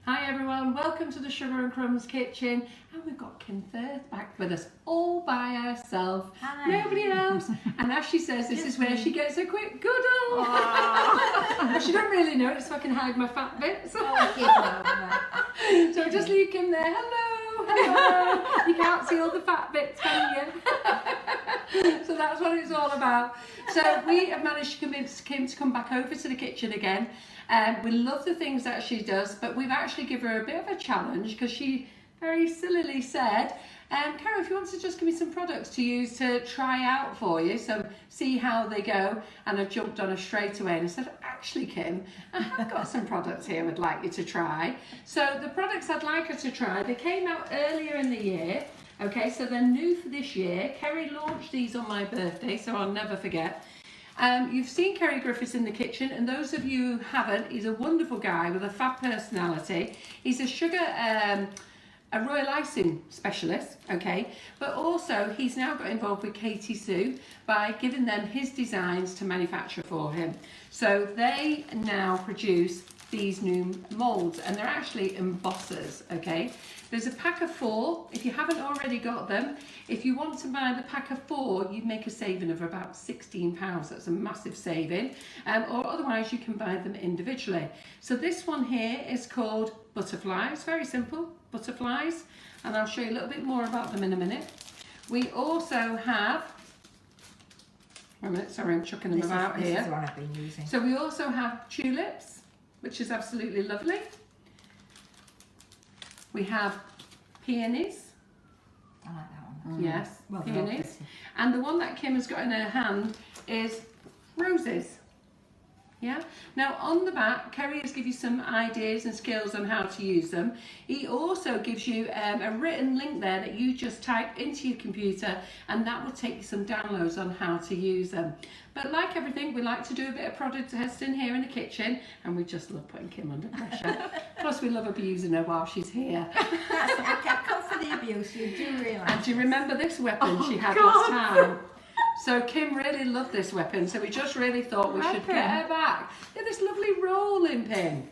Hi everyone, welcome to the Sugar and Crumbs kitchen, and we've got Kim Firth back with us all by herself. Hi. Nobody else. And as she says, this is where she gets a quick goodle. But she don't really know it, so I can hide my fat bits. So just leave Kim there. Hello, hello. You can't see all the fat bits, can you? So that's what it's all about. So we have managed to convince Kim to come back over to the kitchen again. We love the things that she does, but we've actually given her a bit of a challenge because she very sillily said, Karen, if you want to just give me some products to use to try out for you, so see how they go. And I jumped on her straight away and I said, actually Kim, I have got some products here I'd like you to try. So the products I'd like her to try, they came out earlier in the year. Okay, so they're new for this year. Kerry launched these on my birthday, so I'll never forget. You've seen Kerry Griffiths in the kitchen, and those of you who haven't, he's a wonderful guy with a fab personality. He's a sugar, a royal icing specialist, okay, but also he's now got involved with Katy Sue by giving them his designs to manufacture for him. So they now produce these new moulds, and they're actually embossers, okay. There's a pack of 4, if you haven't already got them. If you want to buy the pack of 4, you'd make a saving of about £16. That's a massive saving. Or otherwise you can buy them individually. So this one here is called Butterflies, very simple, butterflies. And I'll show you a little bit more about them in a minute. We also have, wait a minute, sorry, I'm chucking them about here. This is what I've been using. So we also have tulips, which is absolutely lovely. We have peonies. I like that one. Yes, well, peonies. And the one that Kim has got in her hand is roses. Yeah. Now on the back, Kerry has given you some ideas and skills on how to use them. He also gives you a written link there that you just type into your computer, and that will take you some downloads on how to use them. But like everything, we like to do a bit of product testing here in the kitchen, and we just love putting Kim under pressure. Plus we love abusing her while she's here. I come for the abuse, you do realise. And do you remember this weapon she had last time? So Kim really loved this weapon, so we just really thought we should get her back. Yeah, this lovely rolling pin.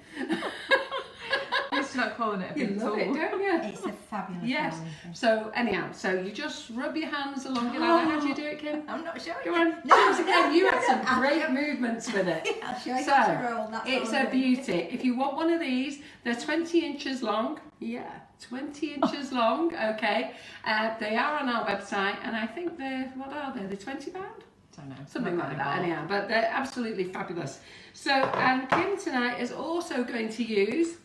You start calling it a big tool. You love it, don't you? It's a fabulous yes. rolling pin. So anyhow, so you just rub your hands along your ladder. How do you do it, Kim? I'm not sure. Go on. No, Again, you had some great movements with it. I'll show you how to roll. That's it's a beauty. If you want one of these, they're 20 inches long. Yeah, 20 inches long, okay. They are on our website, and I think they're, what are they? They're £20? Don't know. Something like that, anyhow, but they're absolutely fabulous. So, and Kim tonight is also going to use,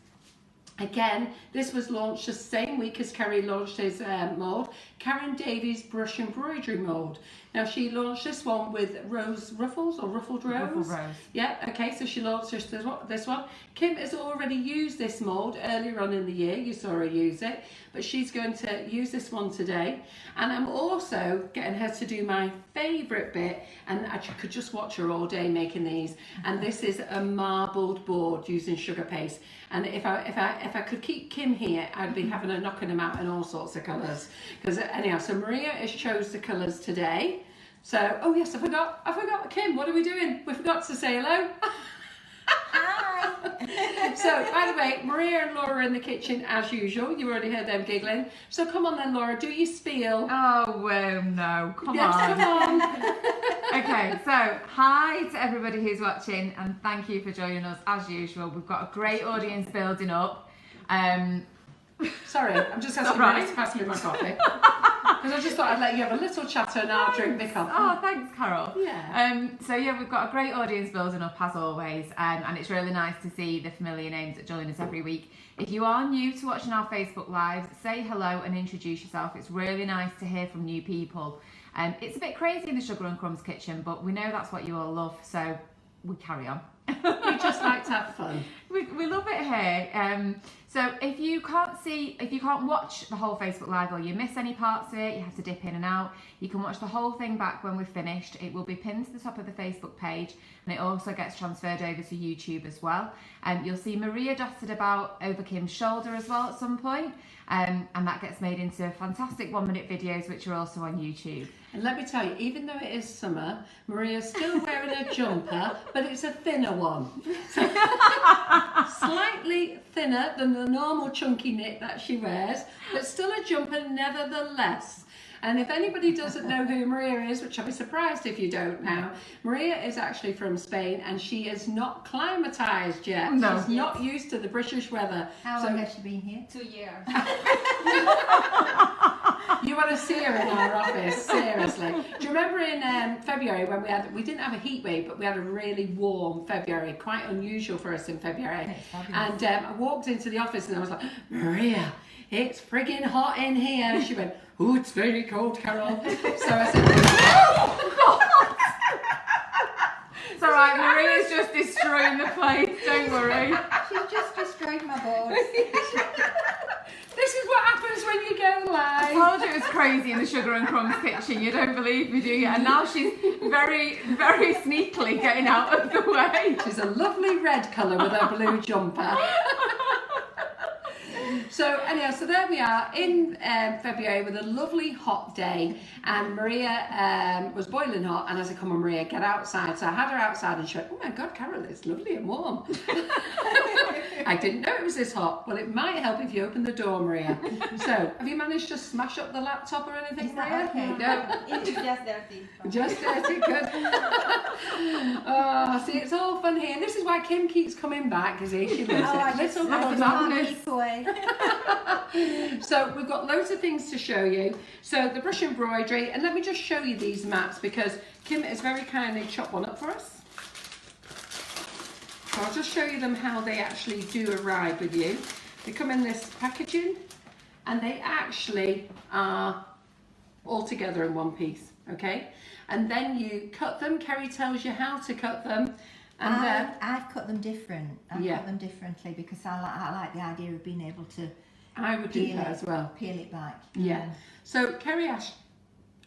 again, this was launched the same week as Kerry launched his mould, Karen Davies Brush Embroidery Mould. Now she launched this one with rose ruffles or ruffled rose. Ruffled rose. Yeah, okay, so she launched this one. Kim has already used this mould earlier on in the year, you saw her use it, but she's going to use this one today. And I'm also getting her to do my favourite bit, and I could just watch her all day making these. And this is a marbled board using sugar paste. And if I could keep Kim here, I'd be having her knocking them out in all sorts of colours. Because anyhow, so Maria has chose the colours today. So, oh yes, I forgot, Kim, what are we doing? We forgot to say hello. Hi. So, by the way, Maria and Laura are in the kitchen as usual. You already heard them giggling. So come on then, Laura, do your spiel. Oh, well, no, come yes, on. Come on. Okay, so hi to everybody who's watching, and thank you for joining us as usual. We've got a great audience building up. Sorry, I'm just asking Maria to pass me my coffee. Because I just thought I'd let you have a little chatter and I'll drink my coffee. Oh, thanks, Carol. Yeah. So yeah, we've got a great audience building up as always, and it's really nice to see the familiar names that join us every week. If you are new to watching our Facebook Lives, say hello and introduce yourself. It's really nice to hear from new people. It's a bit crazy in the Sugar and Crumbs kitchen, but we know that's what you all love, so we carry on. We just like to have fun. We love it here. So if you can't watch the whole Facebook Live, or you miss any parts of it, you have to dip in and out, you can watch the whole thing back when we've finished. It will be pinned to the top of the Facebook page, and it also gets transferred over to YouTube as well. You'll see Maria dotted about over Kim's shoulder as well at some point, and that gets made into fantastic 1-minute videos which are also on YouTube. And let me tell you, even though it is summer, Maria's still wearing a jumper, but it's a thinner one. Slightly thinner than the normal chunky knit that she wears, but still a jumper nevertheless. And if anybody doesn't know who Maria is, which I'll be surprised if you don't now, Maria is actually from Spain and she is not climatised yet. No. She's not used to the British weather. How long has she been here? 2 years. You want to see her in our office, seriously. Do you remember in February when we didn't have a heat wave, but we had a really warm February, quite unusual for us in February. And I walked into the office and I was like, Maria, it's frigging hot in here. And she went, oh, it's very cold, Carol. So I said, oh, It's all right, Maria's just destroying the place, don't worry. She's just destroyed my board. this is what happens when you go I live. told you it was crazy in the Sugar and Crumbs kitchen, you don't believe me, do you? And now she's very, very sneakily getting out of the way. She's a lovely red colour with her blue jumper. So anyhow, so there we are in February with a lovely hot day, and Maria was boiling hot, and as I come on, Maria, get outside. So I had her outside and she went, oh my God, Carol, it's lovely and warm. I didn't know it was this hot. Well, it might help if you open the door, Maria. So have you managed to smash up the laptop or anything, Is that Maria? okay? No. It's just dirty. Just dirty, good. Oh, see, it's all fun here. And this is why Kim keeps coming back, because she loves I it. just Little love can't madness. keep away. So we've got loads of things to show you. So the brush embroidery, and let me just show you these mats because Kim has very kindly chopped one up for us. So I'll just show you them how they actually do arrive with you. They come in this packaging and they actually are all together in one piece, okay? And then you cut them. Kerry tells you how to cut them. And then I've cut them different. I've Yeah. cut them differently because I like the idea of being able to I would do that as well. peel it back. Yeah. So Kerry asked,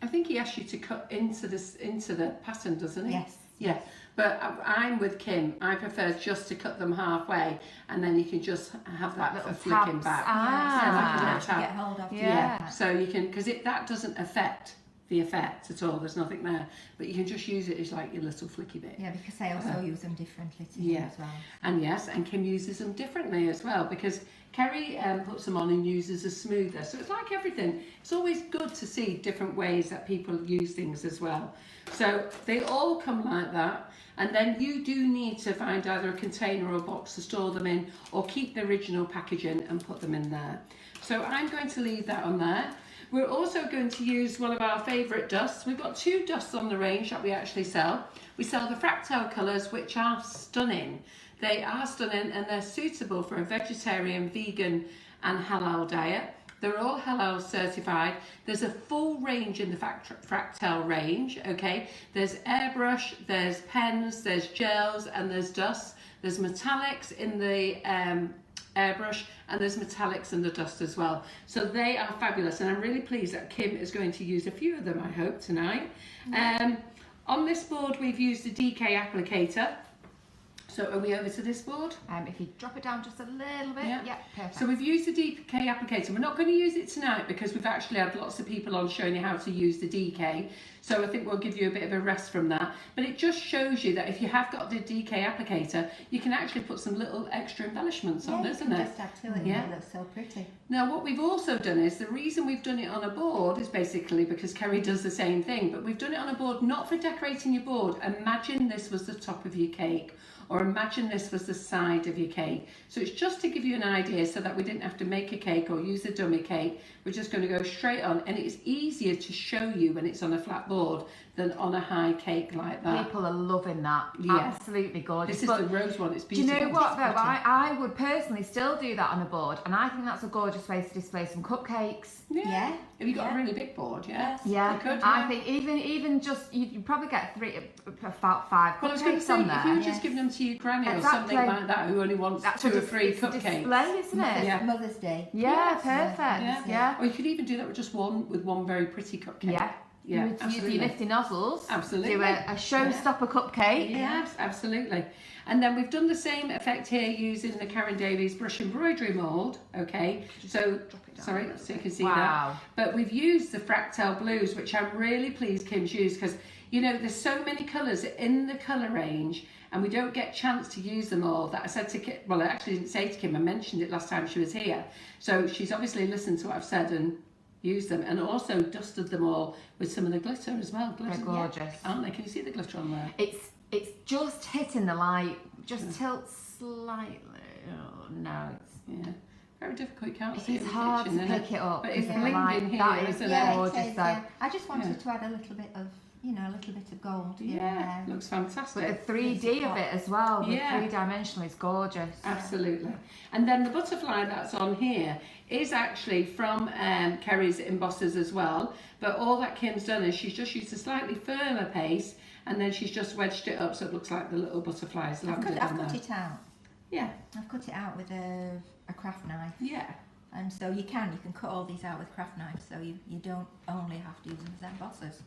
I think he asked you to cut into the pattern, doesn't he? Yes. Yeah. But I'm with Kim. I prefer just to cut them halfway, and then you can just have that Little for flicking tabs. back. Ah. Yeah, To get hold of. Yeah. So you can, because that doesn't affect the effect at all. There's nothing there, but you can just use it as like your little flicky bit. Yeah, because I also use them differently too Yeah. as well. And yes, and Kim uses them differently as well because Kerry puts them on and uses a smoother. So it's like everything. It's always good to see different ways that people use things as well. So they all come like that. And then you do need to find either a container or a box to store them in, or keep the original packaging and put them in there. So I'm going to leave that on there. We're also going to use one of our favourite dusts. We've got 2 dusts on the range that we actually sell. We sell the Fractal Colors, which are stunning. They are stunning and they're suitable for a vegetarian, vegan and halal diet. They're all halal certified. There's a full range in the Fractal range, okay? There's airbrush, there's pens, there's gels and there's dusts. There's metallics in the airbrush and there's metallics in the dust as well. So they are fabulous and I'm really pleased that Kim is going to use a few of them, I hope, tonight. On this board we've used a DK applicator. So are we over to this board? If you drop it down just a little bit, Yeah. perfect. So we've used the DK applicator. We're not going to use it tonight because we've actually had lots of people on showing you how to use the DK. So I think we'll give you a bit of a rest from that. But it just shows you that if you have got the DK applicator, you can actually put some little extra embellishments on, you isn't can it? just add to it. Yeah. It looks so pretty. Now what we've also done is, the reason we've done it on a board is basically because Kerry does the same thing, but we've done it on a board not for decorating your board. Imagine this was the top of your cake, or imagine this was the side of your cake. So it's just to give you an idea so that we didn't have to make a cake or use a dummy cake. We're just going to go straight on, and it's easier to show you when it's on a flat board than on a high cake like that. People are loving that. Yeah. Absolutely gorgeous. This is But the rose one, it's do beautiful. you know what though? It's pretty. I would personally still do that on a board, and I think that's a gorgeous way to display some cupcakes. Yeah. Have you got Yeah. a really big board, yeah? Yes. Yeah, You could, I yeah. think even just you probably get about 5 Well, I was going to cupcakes say, on if there. you were just Yes. giving them to your granny or Exactly. something like that who only wants That's 2 or a 3 it's a cupcakes. display, isn't it? Yeah. Mother's Day. Yeah, Yes. perfect. Yeah. Yeah. Or you could even do that with just one very pretty cupcake. Yeah. Yeah, you would use absolutely. your lifting nozzles. Absolutely. Do a showstopper cupcake. Yeah, absolutely. And then we've done the same effect here using the Karen Davies brush embroidery mould. Okay, so sorry, so you can see that. But we've used the Fractal blues, which I'm really pleased Kim's used, because you know there's so many colours in the colour range, and we don't get a chance to use them all. That I said to Kim, well, I actually didn't say to Kim, I mentioned it last time she was here. So she's obviously listened to what I've said and used them, and also dusted them all with some of the glitter as well. Glitter, They're gorgeous, aren't they? Can you see the glitter on there? It's just hitting the light, just tilts slightly. Oh, no, yeah, very difficult. You can't see it in it's the hard kitchen, to isn't pick it up. But it's because blinging light, here, that isn't Yeah, it? gorgeous. it is, So. yeah. I just wanted to add a little bit of, you know, a little bit of gold. Yeah, looks fantastic. But the 3D of it as well, the Yeah. 3-dimensional is gorgeous. Absolutely. And then the butterfly that's on here is actually from Kerry's embossers as well. But all that Kim's done is she's just used a slightly firmer paste, and then she's just wedged it up so it looks like the little butterflies landed I've on cut there. it out. Yeah, I've cut it out with a craft knife. yeah. And so you can cut all these out with craft knives, so you don't only have to use them as embossers.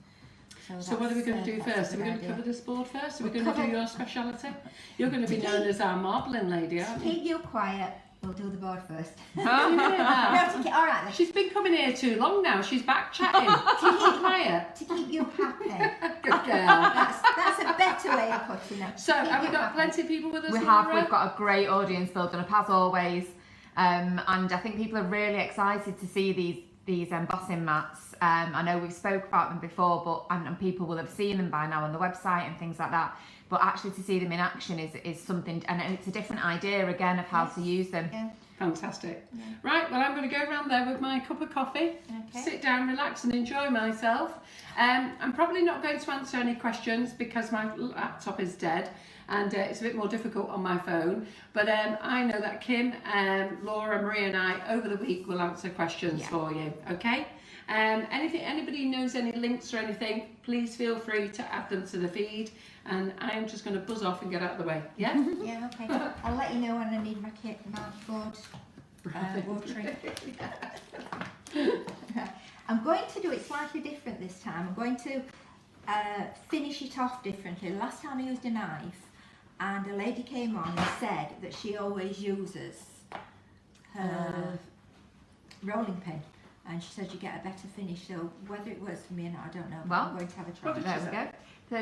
So what are we going to do that's a first? Are we good going to idea. cover this board first? Are we We'll going to do cover- your speciality? You're going to be known as our marbling lady, aren't you? Keep you quiet. We'll do the board first. Oh, yeah. No, all right then. She's been coming here too long now. She's back chatting. Keep quiet. To keep you happy. Good girl. That's a better way of putting it. So, Keep have we you got happy. plenty of people with us? We've Laura? got a great audience building up as always, and I think people are really excited to see these embossing mats. I know we've spoke about them before, and people will have seen them by now on the website and things like that. But actually to see them in action is something, and it's a different idea again of how to use them. Yeah. Fantastic. Right, well, I'm going to go around there with my cup of coffee, sit down, relax and enjoy myself. I'm probably not going to answer any questions because my laptop is dead and it's a bit more difficult on my phone. But I know that Kim, Laura, Maria and I over the week will answer questions for you, okay? Anybody knows any links or anything, please feel free to add them to the feed. And I am just going to buzz off and get out of the way. Yeah? Yeah, okay. I'll let you know when I need my board watering. I'm going to do it slightly different this time. I'm going to finish it off differently. Last time I used a knife, and a lady came on and said that she always uses her rolling pin. And she said you get a better finish, so whether it works for me or not, I don't know. But Well, I'm going to have a try. There we go. So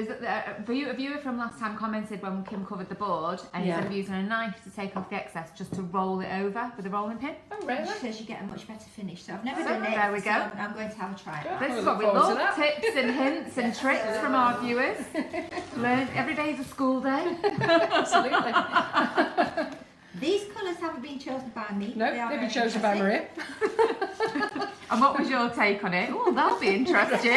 a viewer from last time commented when Kim covered the board, and instead of using a knife to take off the excess, just to roll it over with a rolling pin. Oh, really? She says you get a much better finish, so I've never So, done it. there we go. So I'm going to have a try. Yeah. This is Look what we forward to love, that. tips and hints and tricks from our viewers. Learn every day is a school day. Absolutely. These colours haven't been chosen by me. No, They are they've been very chosen by interesting. Maria. And what was your take on it? Oh, that'll be interesting.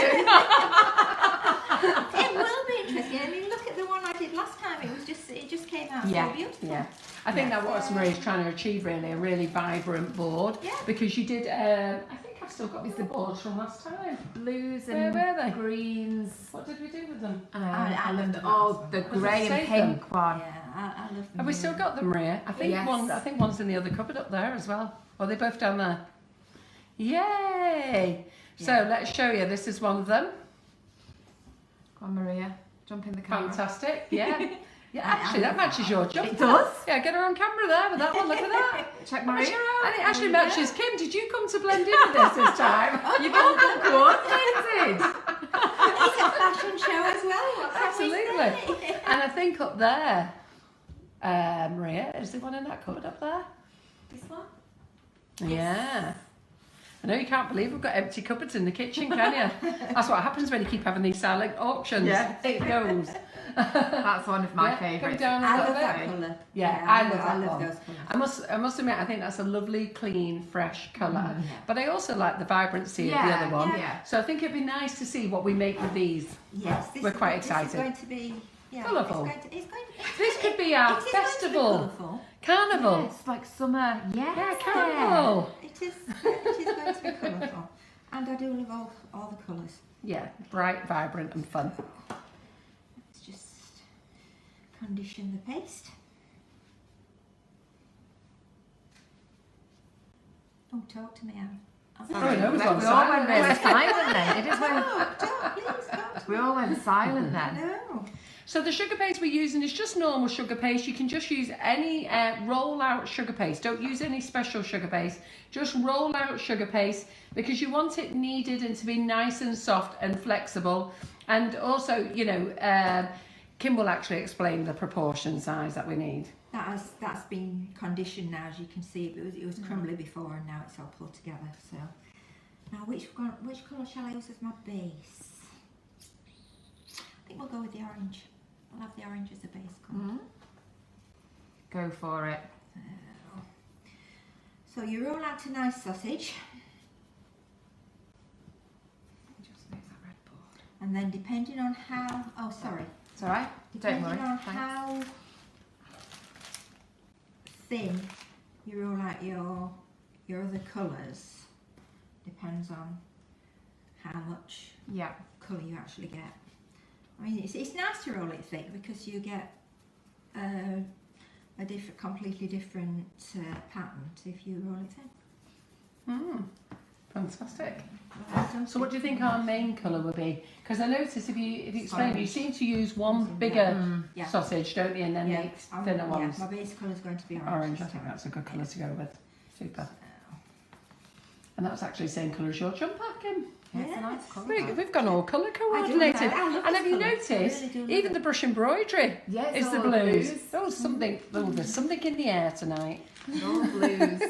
It will be interesting. I mean, look at the one I did last time. It just came out so beautiful. Yeah. I think that what Maria's trying to achieve really, a really vibrant board. Yeah. Because you did, I think I've still got the boards from last time. Blues Where and were they? greens. What did we do with them? I love them. Oh, the grey and saved pink one. Yeah, I love them. Have we still got them, Maria? I think Yes. I think one's in the other cupboard up there as well. Or are they both down there? Yay! So let's show you. This is one of them. Come on, Maria. Jump in the camera. Fantastic. Yeah. Yeah, actually, that matches your jumper. It does. Yeah, get her on camera there with that one. Look at that. Check Maria out. And it actually matches Kim. Did you come to blend in with this time? You've all been coordinated. It's a fashion show as well. What can we Absolutely. say? And I think up there, Maria, is there one in that cupboard up there? This one? Yeah. I know you can't believe we've got empty cupboards in the kitchen, can you? That's what happens when you keep having these silent auctions. Yeah. It goes. That's one of my Yeah, favourites. come down a I little love that bit. colour. Yeah, I love that I love one. those colours. I must admit, I think that's a lovely, clean, fresh colour. But I also like the vibrancy of the Yeah, other one. yeah. So I think it'd be nice to see what we make with these. Yes, We're quite This excited. is going to be Colourful. It's going to, This could be our it is going to be festival. colourful. Carnival. It's like summer. Yes. Yeah, carnival. It is going to be colourful. And I do love all the colours. Yeah, bright, vibrant and fun. Let's just condition the paste. Don't talk to me, Anne. Oh, no, it's We on all side. went really silent then. It is when Don't, We all went silent then. No. So the sugar paste we're using is just normal sugar paste. You can just use any roll out sugar paste. Don't use any special sugar paste. Just roll out sugar paste because you want it kneaded and to be nice and soft and flexible. And also, you know, Kim will actually explain the proportion size that we need. That's been conditioned now, as you can see. It was crumbly before, and now it's all pulled together. So now, which colour shall I use as my base? I think we'll go with the orange. I'll have the orange as a base colour. Go for it. So you roll out a nice sausage, Just lose that red board. and then depending on how, oh sorry, It's all right. Don't depending worry. on Thanks. how thin you roll out your other colours, depends on how much Yeah. colour you actually get. I mean, it's nice to roll it thick because you get a completely different pattern if you roll it thin. Fantastic. Well, So what do you think our main colour will be? Because I noticed if you explain, you seem to use one bigger Yeah. sausage, don't you, and then make thinner ones. My base colour is going to be orange. Orange, I this think time. that's a good colour to go with. Super. And that's actually the same colour as your jumper, Kim. Yeah, it's a nice colour. We've gone all colour coordinated. I love And this have you colour. I noticed, really do love even it. the brush embroidery Yeah, it's is the all blues. blues. Oh, something. Oh, there's something in the air tonight. All blues.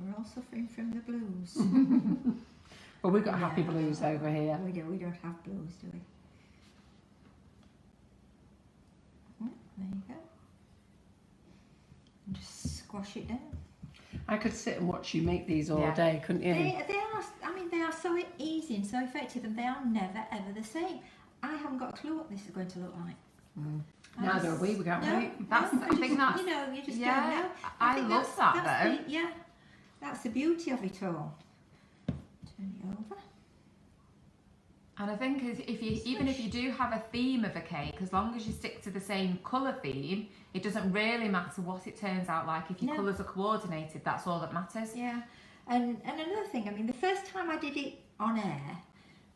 We're all suffering from the blues. Well, we've got happy blues over here. We don't have blues, do we? There you go. And just squash it down. I could sit and watch you make these all Yeah. day, couldn't you? They are. I mean, they are so easy and so effective, and they are never ever the same. I haven't got a clue what this is going to look like. Neither are we. We can't No, wait. That's- no, I think that's- you know, you just yeah, don't know. I think love that though. Yeah, that's the beauty of it all. Turn it over. And I think if you do have a theme of a cake, as long as you stick to the same colour theme, it doesn't really matter what it turns out like. If your No. colours are coordinated, that's all that matters. Yeah, and another thing, I mean, the first time I did it on air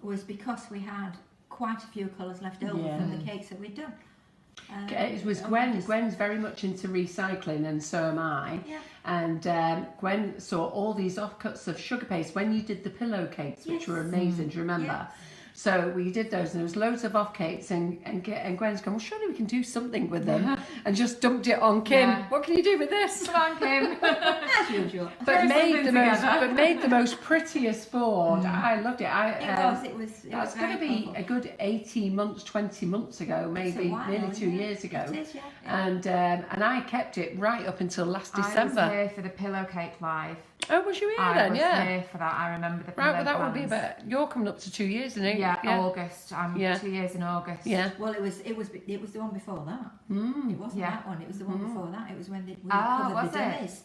was because we had quite a few colours left over from the cakes that we'd done. It was Gwen. Gwen's very much into recycling, and so am I. Yeah. And Gwen saw all these offcuts of sugar paste when you did the pillow cakes, which Yes. were amazing. Do you remember? Yes. So we did those, and there was loads of off cakes, and Gwen's going, well, surely we can do something with them, and just dumped it on Kim. Yeah. What can you do with this? Come on, Kim. As usual. But made something the most prettiest board. I loved it. It was That's very going to be colourful. a good 18 months, 20 months ago, maybe while, nearly 2 yeah. years ago. It is, yeah. And I kept it right up until last I was December. here for the pillow cake live. Oh, was you here I then? was Yeah. here for that. I remember the Right, pillow well that would be plans. about. You're coming up to 2 years, isn't it? Yeah, August. I'm Yeah. 2 years in August. Yeah. Well, it was the one before that. It wasn't Yeah. that one. It was the one before that. It was when we Ah, covered was the it? dummies.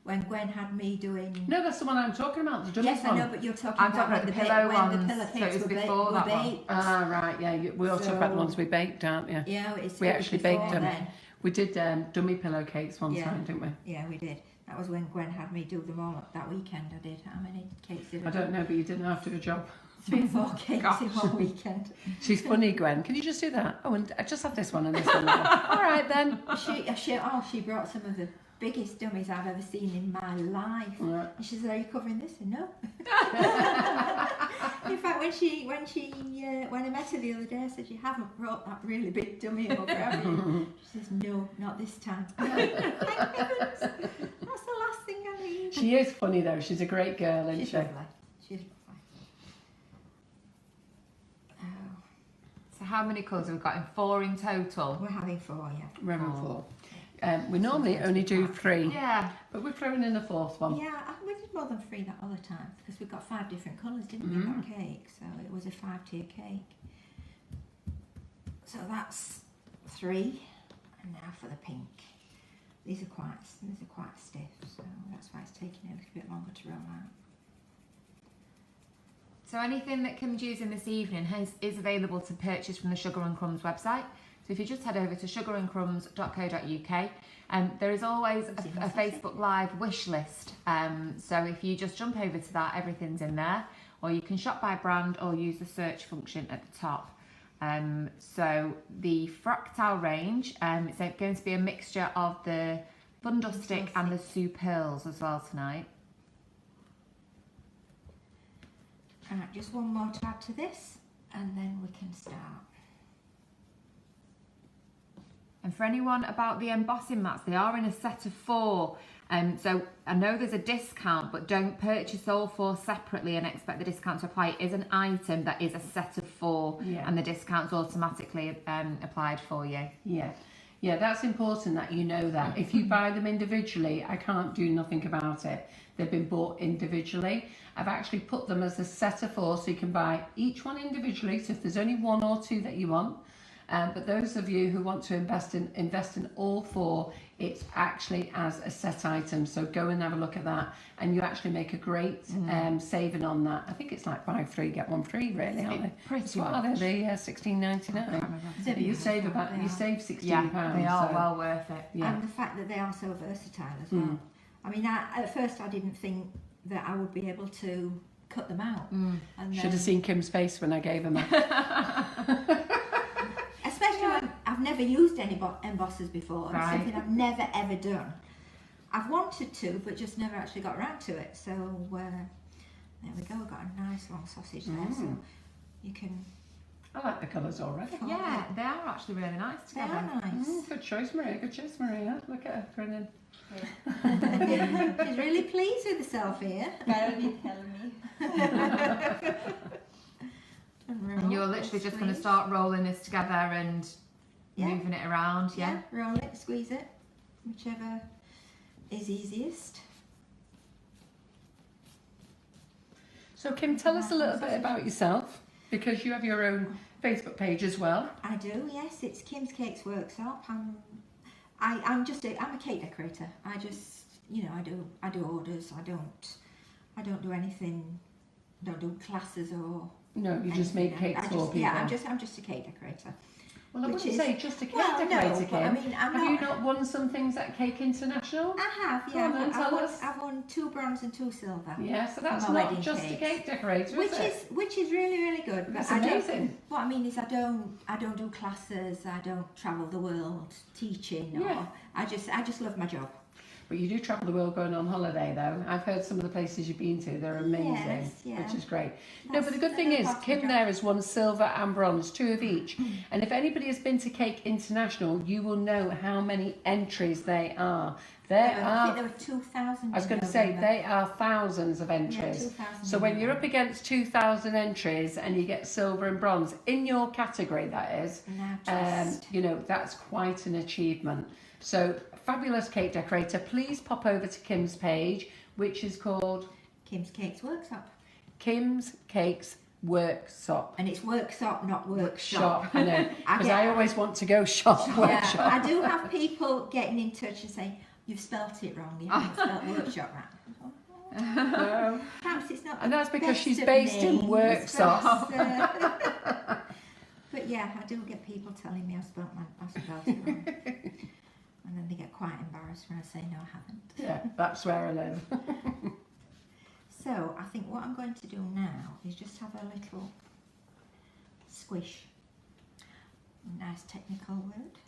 When Gwen had me doing. No, that's the one I'm talking about. The dummies Yes, I one. know, but you're talking I'm about talking when about the pillow when ones, the pillow so cakes it was were before that one. baked. Ah, right. Yeah. We all talk about the ones we baked, aren't you? Yeah, We it was actually before baked them. then. We did dummy pillow-cakes one Yeah. time, didn't we? Yeah, we did. That was when Gwen had me do them all that weekend. I did. How many cakes did I I do? don't know, but you didn't have to do a job. 3 or 4 cakes Gosh. in one weekend. She's funny, Gwen. Can you just do that? Oh, and I just have this one and this one. All right, then. She brought some of the biggest dummies I've ever seen in my life. Right. And she said, "Are you covering this?" And no. In fact, when I met her the other day, I said, "You haven't brought that really big dummy over, have you?" She says, "No, not this time." Thank heavens. That's the last thing I need. She is funny, though. She's a great girl, isn't She's she? lovely. She's lovely. Oh, So how many colours have we got in? 4 in total? we're having 4, yeah. Reverend 4. We normally only do 3, Yeah. but we're throwing in a 4th one. Yeah, we did more than 3 that other time because we got 5 different colours, didn't we, that cake? So it was a 5-tier cake. So that's 3, and now for the pink. These are quite stiff, so that's why it's taking a little bit longer to roll out. So anything that Kim's using this evening is available to purchase from the Sugar and Crumbs website. So So if you just head over to sugarandcrumbs.co.uk, there is always a Facebook Live wish list. So if you just jump over to that, everything's in there. Or you can shop by brand or use the search function at the top. So the Fractal range, it's going to be a mixture of the Bundle Stick and the Sue Pearls as well tonight. Alright, just one more to add to this and then we can start. And for anyone about the embossing mats, they are in a set of 4. So I know there's a discount, but don't purchase all 4 separately and expect the discount to apply. It is an item that is a set of 4, and the discount's automatically applied for you. Yeah, that's important that you know that. If you buy them individually, I can't do nothing about it. They've been bought individually. I've actually put them as a set of 4, so you can buy each one individually. So if there's only 1 or 2 that you want, but those of you who want to invest in all 4, it's actually as a set item. So go and have a look at that, and you actually make a great saving on that. I think it's like buy 3 get 1 free, really, aren't they? Pretty What are they? The $16.99. You save £16. They are well worth it. Yeah. And the fact that they are so versatile as well. I mean, at first I didn't think that I would be able to cut them out. And Should have seen Kim's face when I gave them that. Especially when I've never used any embossers before. It's something I've never ever done. I've wanted to, but just never actually got around to it. So there we go. We've got a nice long sausage there, so you can. I like the colours already. Yeah, they are actually really nice They together. are nice. Good choice, Maria. Good choice, Maria. Look at her grinning. She's really pleased with herself here. Better tell me. And you're literally just going to start rolling this together and moving it around, Yeah, roll it, squeeze it, whichever is easiest. So Kim, tell us a little bit about yourself, because you have your own Facebook page as well. I do, yes. It's Kim's Cakes Worksop. I'm a cake decorator. I just, I do orders. I don't do anything. Don't do classes or. No, you just make cakes for people. Yeah, I'm just a cake decorator. Well, I wouldn't say just a cake Well, decorator, no, Kim. but I mean, have you not won some things at Cake International? I have, Go on yeah. then, tell us. I've won 2 bronze and 2 silver. Yeah, so that's My not wedding just a cakes. cake decorator, is it? Which is really, really good. But It's amazing. What I mean is I don't do classes. I don't travel the world teaching. Or I just love my job. But you do travel the world going on holiday, though. I've heard some of the places you've been to. They're amazing, Yes, yeah. which is great. No, That's but the good thing is, part of Kim my there has won silver and bronze, 2 of each. And if anybody has been to Cake International, you will know how many entries they are. I think there were 2,000. I was going to say, they are thousands of entries. 2,000 So when you're up against 2,000 entries and you get silver and bronze, in your category that is, that's quite an achievement. So, fabulous cake decorator, please pop over to Kim's page, which is called Kim's Cakes Worksop. Kim's Cakes Worksop. And it's worksop, not workshop. I know, because I always want to go workshop. I do have people getting in touch and saying, you've spelt it wrong, you haven't spelt workshop right. Perhaps it's not. And that's because best she's of based in names, Worksop. But yeah, I do get people telling me I spelt it wrong. And then they get quite embarrassed when I say no, I haven't. Yeah, that's where I live. So I think what I'm going to do now is just have a little squish. Nice technical word.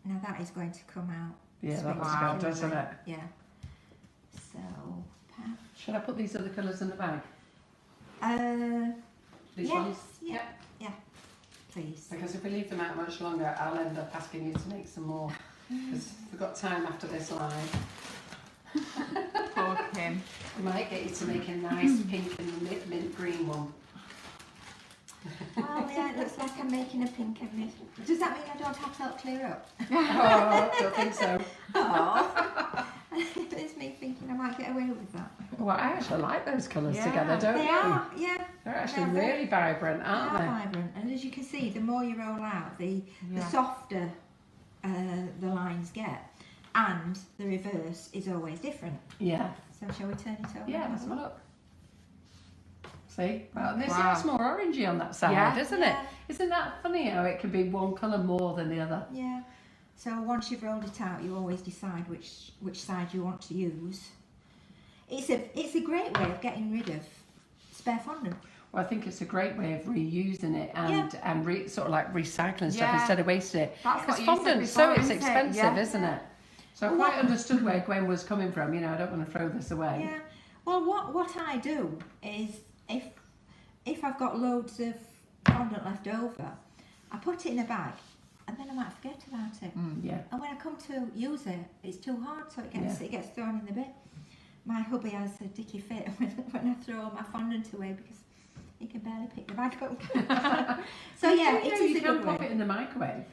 Now that is going to come out. Yeah, that looks spectacular. good, doesn't it? Yeah. So, Should I put these other colours in the bag? These yes, ones? yeah, please. Because if we leave them out much longer, I'll end up asking you to make some more. Because we've got time after this live. Poor Kim. I might get you to make a nice pink and mint green one. Oh yeah, it looks like I'm making a pink and mint. Does that mean I don't have to help clear up? Oh, don't think so. Oh, it's me thinking I might get away with that. Well, I actually like those colours together, don't They you? are, yeah. They're actually They're very- really vibrant, They aren't are they? vibrant, and as you can see, the more you roll out, the softer the lines get, and the reverse is always different. Yeah. So shall we turn it over? Yeah, let's have a look. See? Well, this Wow. is more orangey on that side, Yeah. isn't it? Isn't that funny how it can be one colour more than the other? Yeah. So once you've rolled it out, you always decide which side you want to use. It's a great way of getting rid of spare fondant. Well, I think it's a great way of reusing it and sort of like recycling stuff Yeah. instead of wasting it. That's Because what you said fondant's before, so isn't it? expensive, Yeah. isn't it? So I quite understood where Gwen was coming from. You know, I don't want to throw this away. Yeah. Well, what I do is if I've got loads of fondant left over, I put it in a bag, and then I might forget about it. Yeah. And when I come to use it, it's too hard, so it gets thrown in the bin. My hubby has a dicky fit when I throw all my fondant away because he can barely pick the bag up. So yeah, it is you a can good pop way. it in the microwave.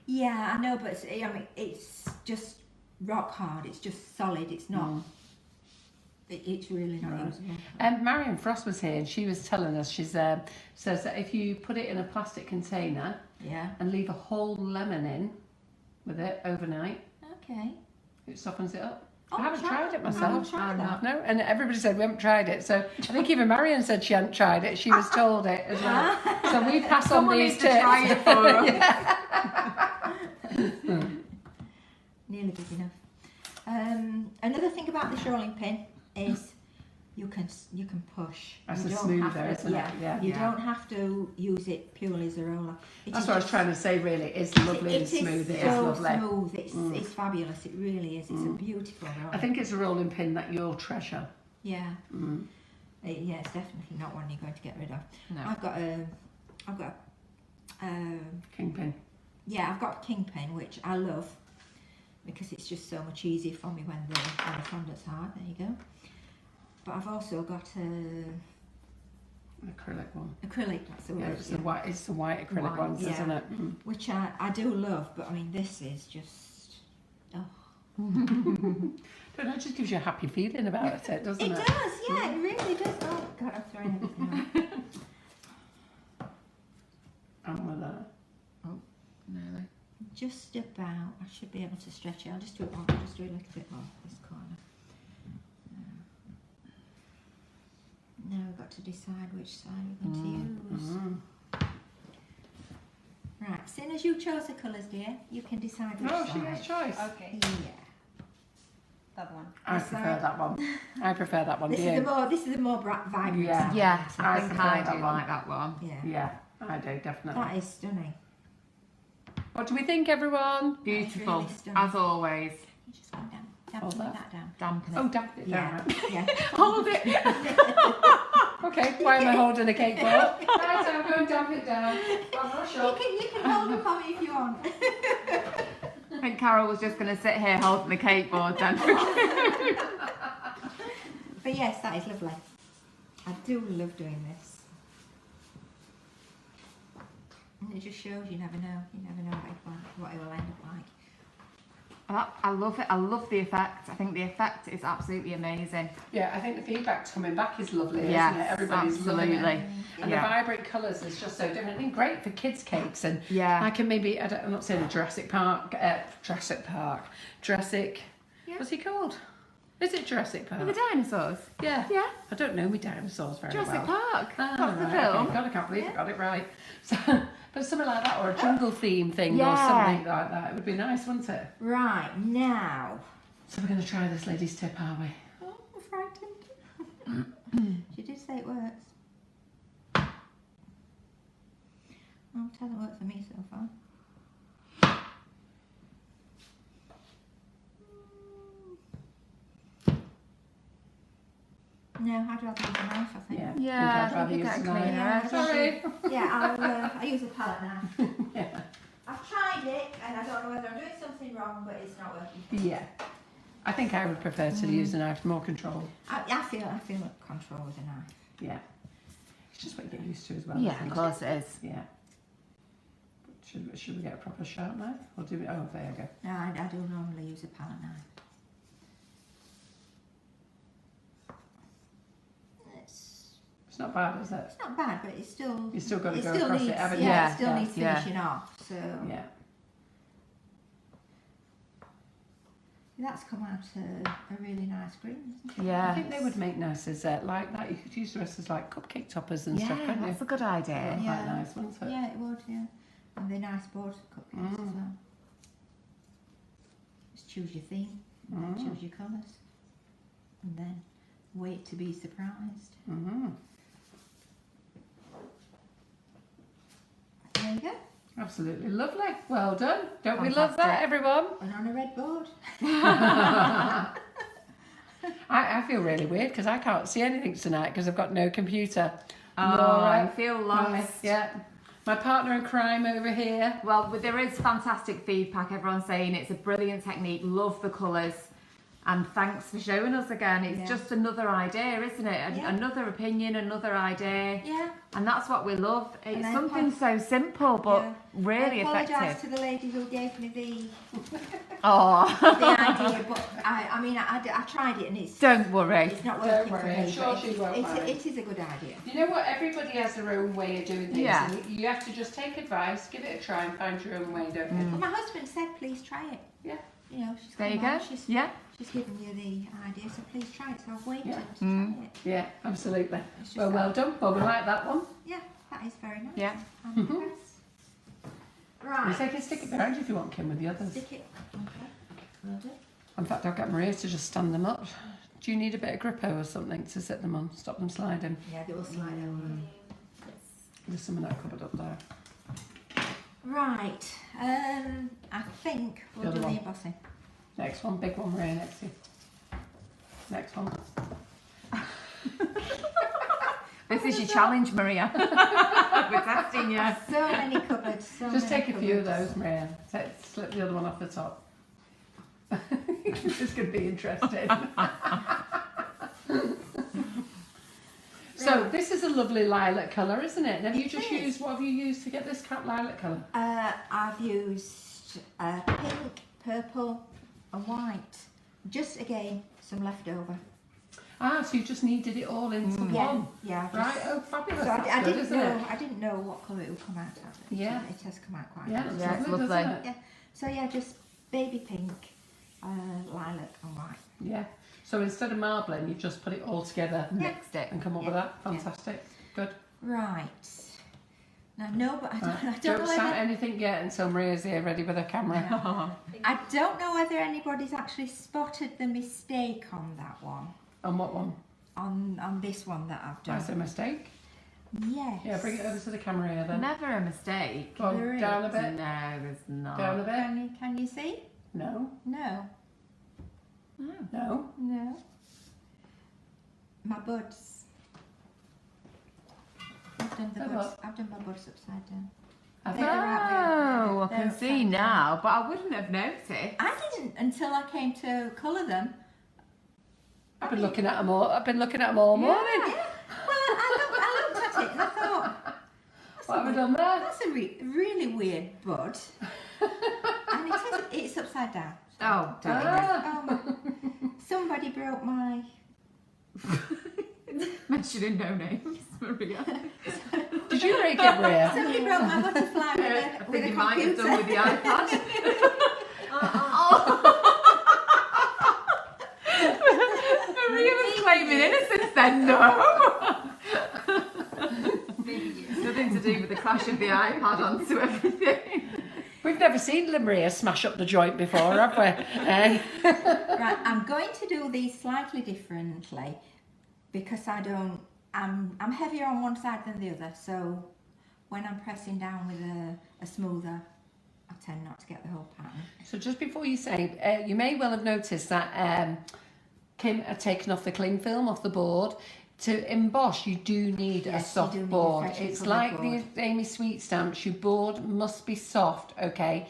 Yeah, I know, but I mean, it's just rock hard. It's just solid. It's not. It's really not Right. usable. And Marion Frost was here, and she was telling us. She says that if you put it in a plastic container Yeah. and leave a whole lemon in with it overnight, Okay. it softens it up. Oh, I haven't try tried that. it I haven't myself. tried that. No, and everybody said we haven't tried it. So I think even Marion said she hadn't tried it. She was told it as well. So we pass on Someone these needs to tips. try it for us. Nearly big enough. Another thing about this rolling pin is you can push. That's You a don't smoother, have to- isn't it? Yeah. You Yeah. don't have to use it purely as a roller. It That's is what I was just- trying to say. Really, it's lovely It and smooth. is It is so lovely. smooth. It's fabulous. It really is. It's a beautiful roller. I think it's a rolling pin that you'll treasure. Yeah. Yeah, it's definitely not one you're going to get rid of. No. I've got Kingpin. I've got Kingpin, which I love because it's just so much easier for me when the fondant's hard. There you go. But I've also got Acrylic one. acrylic. That's the Yeah, word. it's the white acrylic White, ones, yeah. isn't it? Which I do love, but I mean this is just Don't know, it just gives you a happy feeling about it, doesn't it? it does, yeah, it really does. Oh God, I'm throwing everything out. And with that. Nearly. Just about. I should be able to stretch it. I'll just do it more. I'll just do it a little bit more this corner. Now we've got to decide which side we're going to use. Right, seeing as you chose the colours, dear, you can decide which Oh, she side. has choice. Okay, Yeah. that one. I This prefer side. that one. I prefer that one. This Yeah. is the more vibrant Yeah. side. Yes, I I think prefer I that do one. like that one. Yeah. Yeah, I do, definitely. That is stunning. What do we think, everyone? Beautiful, really stunning. as always. You just go down. Hold Dampen that. that down. Dampen it. Oh, damp it down. Yeah. Yeah. Hold it. Okay, why am I holding a cake board? Right, so I'm going to damp it down. I'm not sure. You can hold it for me if you want. I think Carol was just going to sit here holding the cake board then. But yes, that is lovely. I do love doing this. And it just shows you never know. You never know what it will end up like. I love it. I love the effect. I think the effect is absolutely amazing. Yeah, I think the feedback coming back is lovely, Yes, isn't it? Everybody's loving absolutely. it. And Yeah. the vibrant colours is just so different. I think great for kids' cakes. And Yeah. I can maybe, I'm not saying a Jurassic Park, Jurassic, Yeah. what's he called? Is it Jurassic Park? The dinosaurs. Yeah. Yeah. I don't know my dinosaurs very Jurassic well. Park. Ah, That's the right, film. okay. God, I can't believe I got it right. So, but something like that, or a jungle theme thing, or Yeah. something like that. It would be nice, wouldn't it? Right, now. So we're going to try this lady's tip, are we? Oh, I'm frightened. She did say it works. Oh, it hasn't worked for me so far. No, I'd rather use a knife, I think. Yeah. Yeah, I'd rather I think use you a get knife. cleaner. Yeah, Sorry. Yeah, I'll use a palette knife. Yeah. I've tried it and I don't know whether I'm doing something wrong, but it's not working. Yeah. I think I would prefer to use a knife, more control. I feel control with a knife. Yeah. It's just what you get used to as well. Yeah, isn't of it? course it is. Yeah. Should we get a proper sharp knife? Or do we? Oh, there you go. No, I do normally use a palette knife. It's not bad, is it? It's not bad, but it's still. You've still got to it go still across needs, it, haven't yeah, you? Yeah, it still needs yeah. finishing off. So Yeah. That's come out a really nice green, isn't it? Yeah. I think they would make nice as like that. You could use the rest as like cupcake toppers and stuff, Yeah, couldn't you? that's a good idea. Quite nice, wouldn't it? Yeah, it would, yeah. And they're nice board cupcakes as well. Just choose your theme, choose your colours, and then wait to be surprised. There you go. Absolutely lovely. Well done. Don't we love that, everyone? And on a red board. I feel really weird because I can't see anything tonight because I've got no computer. Oh, I Laura, feel lost. yeah. My partner in crime over here. Well, there is fantastic feedback. Everyone's saying it's a brilliant technique. Love the colours. And thanks for showing us again. It's just another idea, isn't it? Another opinion, another idea. Yeah. And that's what we love. It's then something so simple, but really I apologise effective. to the lady who gave me the Oh, idea, but I tried it and it's don't worry. it's not Don't working worry, for I'm me. sure but she won't mind. it is a good idea. You know what? Everybody has their own way of doing things. Yeah. And you have to just take advice, give it a try, and find your own way, don't you? But my husband said, please try it. Yeah. You know, she's There you come go. on, she's given you the idea, so please try it. So I've waited to try it. Yeah, absolutely. It's just Well done. Well, we like that one. Yeah, that is very nice. Yeah. I'm impressed. You Right. can stick it behind you if you want, Kim, with the others. Stick it. Okay. Will do. In fact, I'll get Maria to just stand them up. Do you need a bit of grippo or something to sit them on? Stop them sliding. Yeah, they will slide over. There's some of that covered up there. Right. I think we'll The do other the one. embossing. Next one, big one, Maria, next to you. Next one. This is your challenge, Maria. We're testing you. So many cupboards. Just take a few of those, Maria. Slip the other one off the top. This is going to be interesting. So this is a lovely lilac colour, isn't it? And have you just used, what have you used to get this lilac colour? I've used pink, purple, and white. Just again, some leftover. Ah, so you just kneaded it all into one. Yeah. Right, oh fabulous. So I That's good, didn't isn't know. it? I didn't know what colour it would come out of. Yeah. It has come out quite Yeah, nice. it's Yeah, it's lovely, lovely. doesn't it? Yeah. So yeah, just baby pink, lilac, and white. Yeah. So instead of marbling, you've just put it all together Mixed it. and come up with that. Fantastic. Good. Right. Now, no, but I don't Right. know Don't start whether, anything yet until Maria's here ready with her camera. I don't know whether anybody's actually spotted the mistake on that one. On what one? On this one that I've done. That's a mistake. Yes. Yeah, bring it over to the camera here then. Never a mistake. Go on, There is. down a No, bit. there's not. Down a bit. Can you see? No. No. No. No. My buds. I've done the Have a buds. look. I've done my buds upside down. Have They're you? right Oh, I They're can upside see down. now, but I wouldn't have noticed. I didn't until I came to colour them. I've been looking at them all. I've been looking at them all morning. Yeah. Well, I looked at it and I thought, What have I done there? that's a really weird bud. And it's upside down. Oh, don't worry. Ah. Oh my. Somebody broke my. Mentioning no names, Maria. Did you break it, Maria? Somebody broke my butterfly I with think a you might have computer. done with the iPad. Maria was claiming innocence then, no. Nothing to do with the crash of the iPad onto everything. We've never seen Maria smash up the joint before, have we? Right, I'm going to do these slightly differently because I'm heavier on one side than the other, so when I'm pressing down with a smoother, I tend not to get the whole pattern. So just before you say, you may well have noticed that Kim had taken off the cling film off the board. To emboss, you do need a Yes, you soft do need a board. freshly It's coloured like board. the Amy Sweet stamps. Your board must be soft, okay?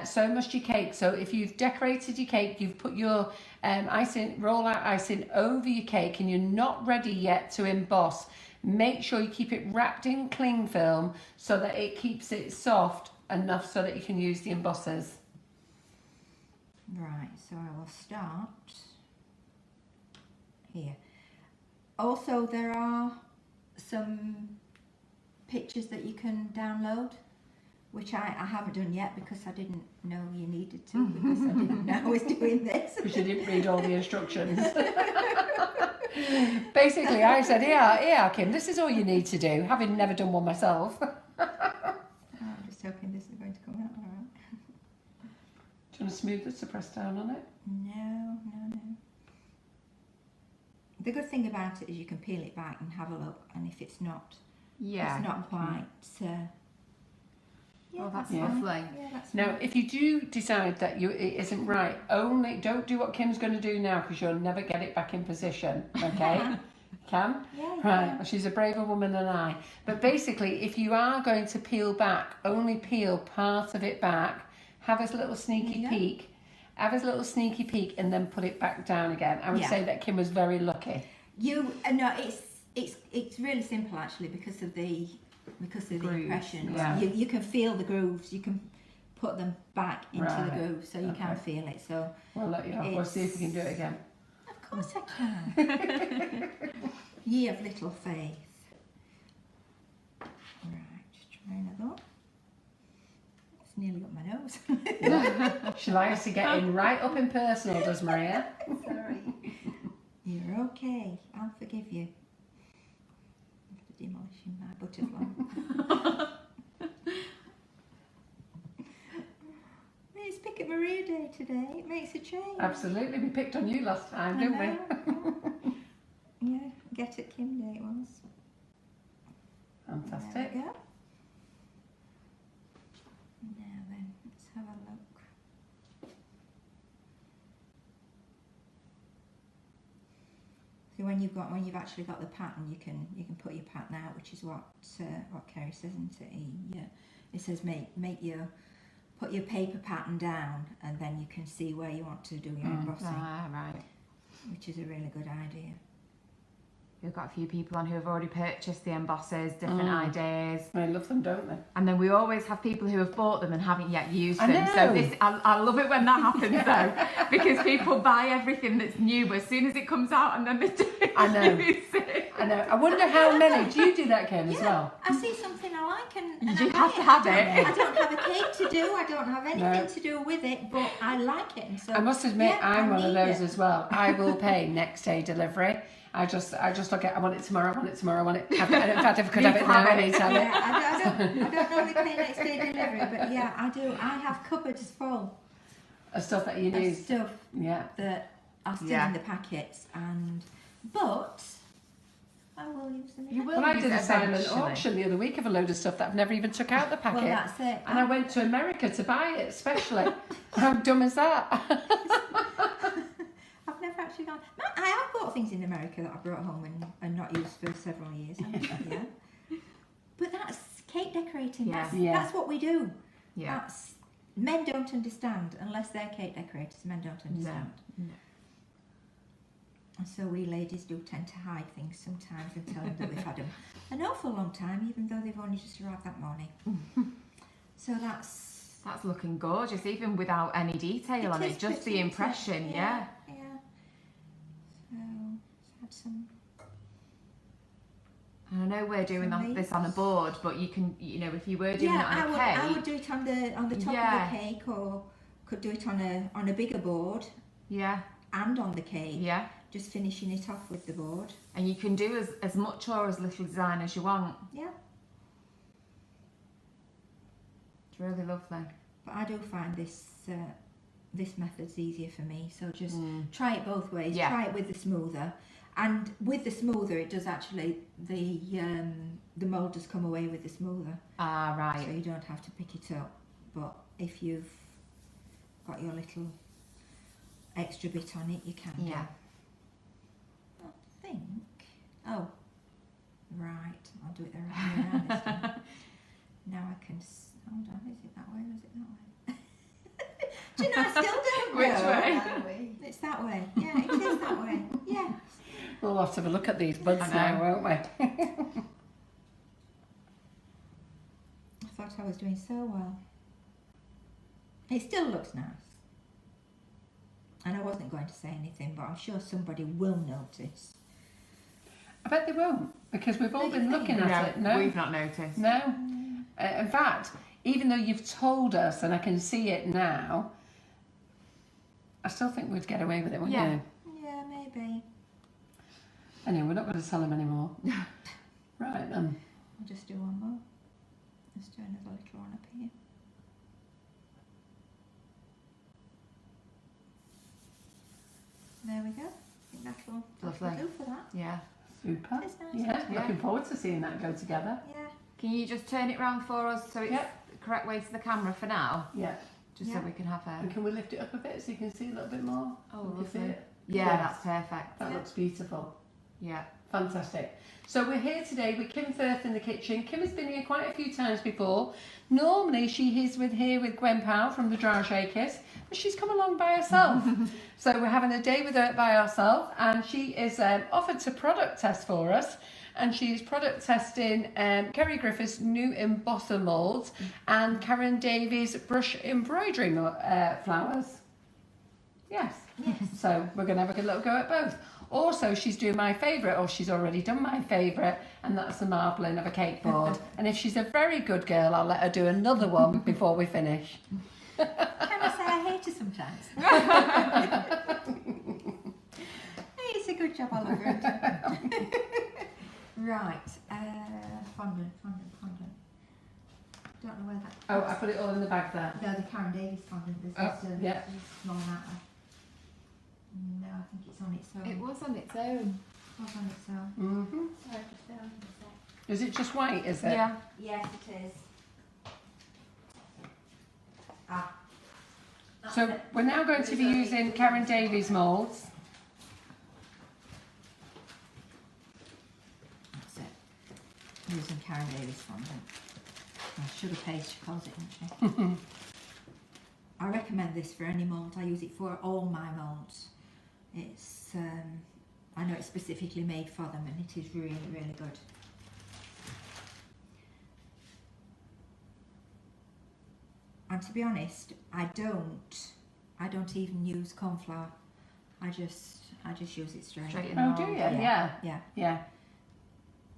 So must your cake. So if you've decorated your cake, you've put your icing, roll out icing over your cake, and you're not ready yet to emboss, make sure you keep it wrapped in cling film so that it keeps it soft enough so that you can use the embossers. Right, so I will start here. Also, there are some pictures that you can download which I haven't done yet because I didn't know you needed to, because I didn't know I was doing this. Because you didn't read all the instructions. Basically, I said, yeah, Kim, this is all you need to do, having never done one myself. I'm just hoping this is going to come out all right. Do you want to smooth this to press down on it? No. The good thing about it is you can peel it back and have a look, and if it's not, it's not quite. Yeah, Oh, that's fine. lovely. Yeah, that's Now, fine. if you do decide that it isn't right, don't do what Kim's going to do now, because you'll never get it back in position. Okay, Cam? Yeah, Right, well, she's a braver woman than I. But basically, if you are going to peel back, only peel part of it back. Have a little sneaky peek. Have a little sneaky peek, and then put it back down again. I would say that Kim was very lucky. No, it's really simple actually because of the impressions. Yeah. You can feel the grooves. You can put them back into the Right. grooves, so you can feel it. So We'll let you know. We'll see if we can do it again. of course I can. Ye of little faith. Right, just try another one. It's nearly up my nose. She likes to get in right up and personal, does Maria? Sorry. You're okay. I'll forgive you. After demolishing my butterfly. It's Pick at Maria Day today. It makes a change. Absolutely. We picked on you last time, I didn't we? know. Yeah, Get It Kim Day it was. Fantastic. There we go. Now then, let's have a look. So when you've actually got the pattern, you can put your pattern out, which is what Kerry says, isn't it? It says put your paper pattern down, and then you can see where you want to do your embossing, Right. which is a really good idea. We've got a few people on who have already purchased the embossers, different ideas. They love them, don't they? And then we always have people who have bought them and haven't yet used I them. know. So I love it when that happens though, because people buy everything that's new, but as soon as it comes out and then they don't I know. use it. I know. I wonder how many. Do you do that, Kim, as well? I see something I like and You I have buy to have I it. don't have a cake to do. I don't have anything No. to do with it, but I like it. And so I must admit, yeah, I'm I one of need those it. as well. I will pay next day delivery. I just look at. I want it tomorrow. I want it tomorrow. I want it. In fact, if I could have it now, I need to have it. Yeah, I don't normally pay next day delivery, but yeah, I do. I have cupboards full Of stuff that you of need. stuff Yeah. that are still Yeah. in the packets, but I will use them. You again. will Well, I use did it a silent eventually. auction the other week of a load of stuff that I've never even took out the packet. Well, that's it. And I went to America to buy it, especially. How dumb is that? I've never actually gone. No, I have bought things in America that I brought home and not used for several years. Yeah. But that's cake decorating. Yeah. That's what we do. Yeah. That's, men don't understand unless they're cake decorators. Men don't understand. No. And so we ladies do tend to hide things sometimes and tell them that we've had them an awful long time, even though they've only just arrived that morning. So that's looking gorgeous, even without any detail on is it, just pretty, the isn't it? impression, yeah. Yeah. So let's add some. And I know we're doing this on a board, but you can, if you were doing it on a cake. I would do it on the top Yeah. of the cake, or could do it on a bigger board Yeah, and on the cake. yeah. Just finishing it off with the board. And you can do as much or as little design as you want. Yeah. It's really lovely. But I do find this method's easier for me. So just try it both ways. Yeah. Try it with the smoother, and with the smoother, it does actually the mold does come away with the smoother. Ah, right. So you don't have to pick it up. But if you've got your little extra bit on it, you can. Yeah. Do. I think. Oh, right. I'll do it the right way around this time. Now I can. Hold on. Is it that way or is it that way? Do you know? I still don't know. Which way? It's that way. Yeah, it is that way. Yeah. We'll have to have a look at these buds I know. now, won't we? I thought I was doing so well. It still looks nice. And I wasn't going to say anything, but I'm sure somebody will notice. I bet they won't, because we've all been looking at it. No, We've not noticed. no. In fact, even though you've told us, and I can see it now, I still think we'd get away with it, wouldn't Yeah. you? Yeah, maybe. Anyway, we're not going to sell them anymore. Right then. I'll just do one more. Let's do another little one up here. There we go. I think that'll Lovely. do for that. Yeah. Super. It's nice. Yeah, Yeah. looking forward to seeing that go together. Yeah. Can you just turn it round for us so it's Yep. the correct way to the camera for now? Yeah. Just Yeah. so we can have And a... can we lift it up a bit so you can see a little bit more? Oh, You can see lovely. it? Yeah, Yes. that's perfect. That looks beautiful. Yeah. Fantastic. So we're here today with Kim Firth in the kitchen. Kim has been here quite a few times before. Normally she is here with Gwen Powell from the Drow Shakers, but she's come along by herself. So we're having a day with her by herself, and she is offered to product test for us. And she's product testing Kerry Griffiths' new embosser moulds and Karen Davies' brush embroidery flowers. Yes. So we're going to have a little go at both. Also, she's doing my favourite, or she's already done my favourite, and that's the marbling of a cake board. And if she's a very good girl, I'll let her do another one before we finish. Can I say I hate her sometimes? Hey, it's a good job, I love her. Right, fondant. Don't know where that. Oh, I put it all in the bag there. No, the Karen Davies fondant. There's Oh, this, yeah. this small amount there. No, I think it's on its own. It was on its own. It was on its own. Mm-hmm. Sorry, just bear with me a sec. Is it just white, is it? Yeah. Yes, it is. Ah. That's So it. we're now going to be using Karen Davies moulds. That's it. I'm using Karen Davies fondant. Well, sugar paste, she calls it, doesn't she? I recommend this for any mould. I use it for all my moulds. It's, I know it's specifically made for them, and it is really, really good. And to be honest, I don't even use corn flour. I just use it straight. Straight in Oh, the do mould. you? Yeah. Yeah. Yeah.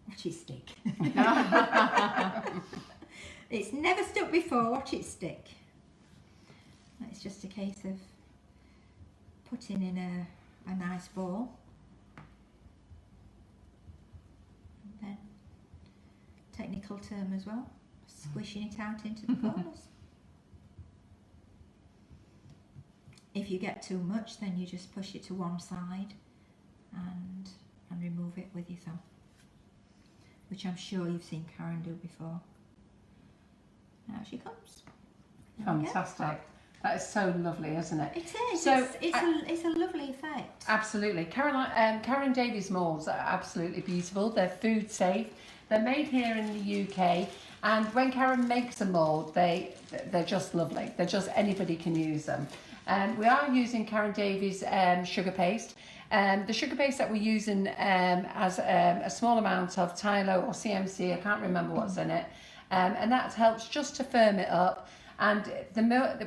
Watch it stick. It's never stuck before. Watch it stick. It's just a case of putting in a nice ball, and then technical term as well, squishing it out into the corners. If you get too much, then you just push it to one side and remove it with your thumb, which I'm sure you've seen Karen do before. Now she comes. There we go. Fantastic. That is so lovely, isn't it? It is. So, it's a lovely effect. Absolutely. Karen Davies moulds are absolutely beautiful. They're food safe. They're made here in the UK. And when Karen makes a mould, they're just lovely. They're just, anybody can use them. We are using Karen Davies sugar paste. The sugar paste that we're using has a small amount of Tylo or CMC. I can't remember what's in it. And that helps just to firm it up. And